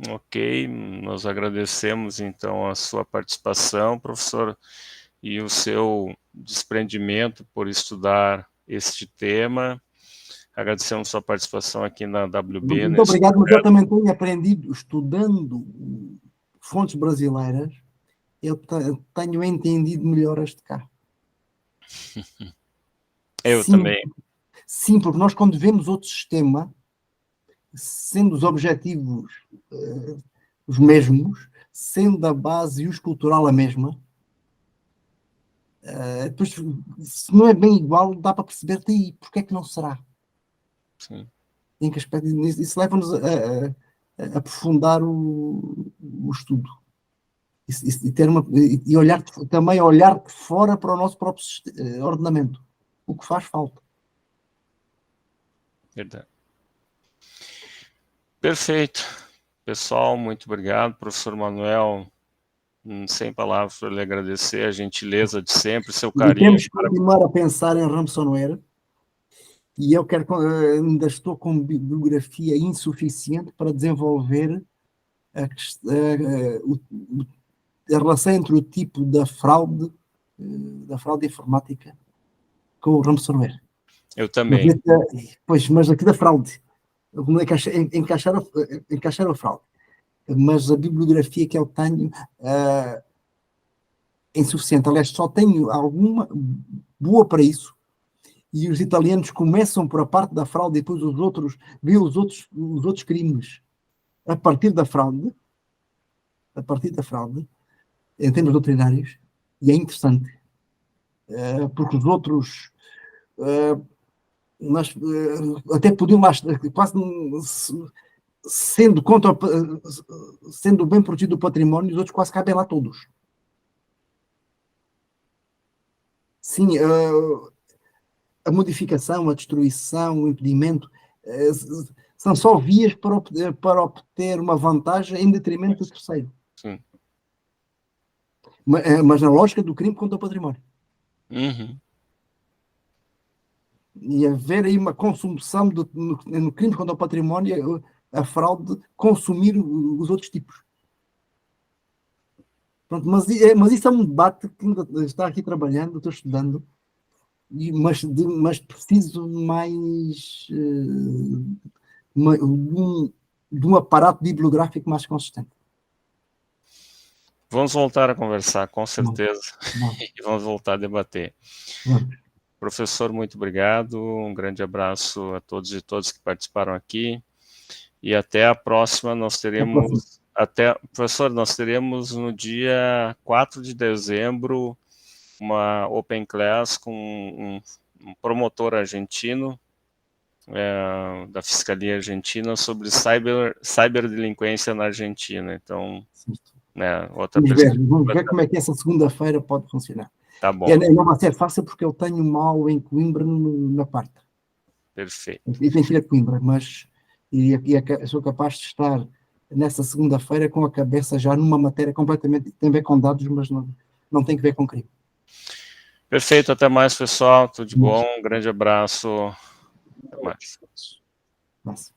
Ok, nós agradecemos então a sua participação, professor, e o seu desprendimento por estudar este tema. Agradecemos sua participação aqui na WB. Muito obrigado, mas eu também tenho aprendido, estudando fontes brasileiras, eu tenho entendido melhor este cá. Eu também. Sim, porque nós quando vemos outro sistema, sendo os objetivos os mesmos, sendo a base e o escultural a mesma, Depois, se não é bem igual, dá para perceber daí porque é que não será. Sim. Em que aspecto? Isso leva-nos a aprofundar o estudo. E olhar, também olhar de fora para o nosso próprio ordenamento. O que faz falta. Verdade. Perfeito. Pessoal, muito obrigado. Professor Manuel, sem palavras para lhe agradecer, a gentileza de sempre, seu carinho. E temos que continuar a pensar em ransomware. E eu ainda estou com bibliografia insuficiente para desenvolver a relação entre o tipo da fraude informática com o ransomware. Eu também. Mas aqui da fraude. Encaixar a fraude. Mas a bibliografia que eu tenho é insuficiente. Aliás, só tenho alguma boa para isso. E os italianos começam por a parte da fraude e depois vê os outros crimes a partir da fraude, em termos doutrinários, e é interessante, porque os outros até podiam lá, quase sendo bem protegido o património, os outros quase cabem lá todos. Sim, a modificação, a destruição, o impedimento, são só vias para obter uma vantagem em detrimento do terceiro. Sim. Mas na lógica do crime contra o património. Uhum. E haver aí uma consumação no crime contra o património, a fraude consumir os outros tipos. Pronto, mas isso é um debate que ainda está aqui trabalhando, estou estudando, mas preciso mais de um aparato bibliográfico mais consistente. Vamos voltar a conversar, com certeza, Não. e vamos voltar a debater. Não. Professor, muito obrigado, um grande abraço a todos e todas que participaram aqui, e até a próxima. Professor, nós teremos no dia 4 de dezembro uma Open Class com um promotor argentino, da Fiscalia Argentina, sobre cyberdelinquência na Argentina. Então, vamos ver como é que essa segunda-feira pode funcionar. Tá bom. Não vai ser fácil porque eu tenho mal em Coimbra na quarta. Perfeito. E tenho que ir a Coimbra, mas sou capaz de estar nessa segunda-feira com a cabeça já numa matéria completamente, tem a ver com dados, mas não tem que ver com crime. Perfeito, até mais, pessoal. Tudo de bom, um grande abraço. Até mais. Nossa.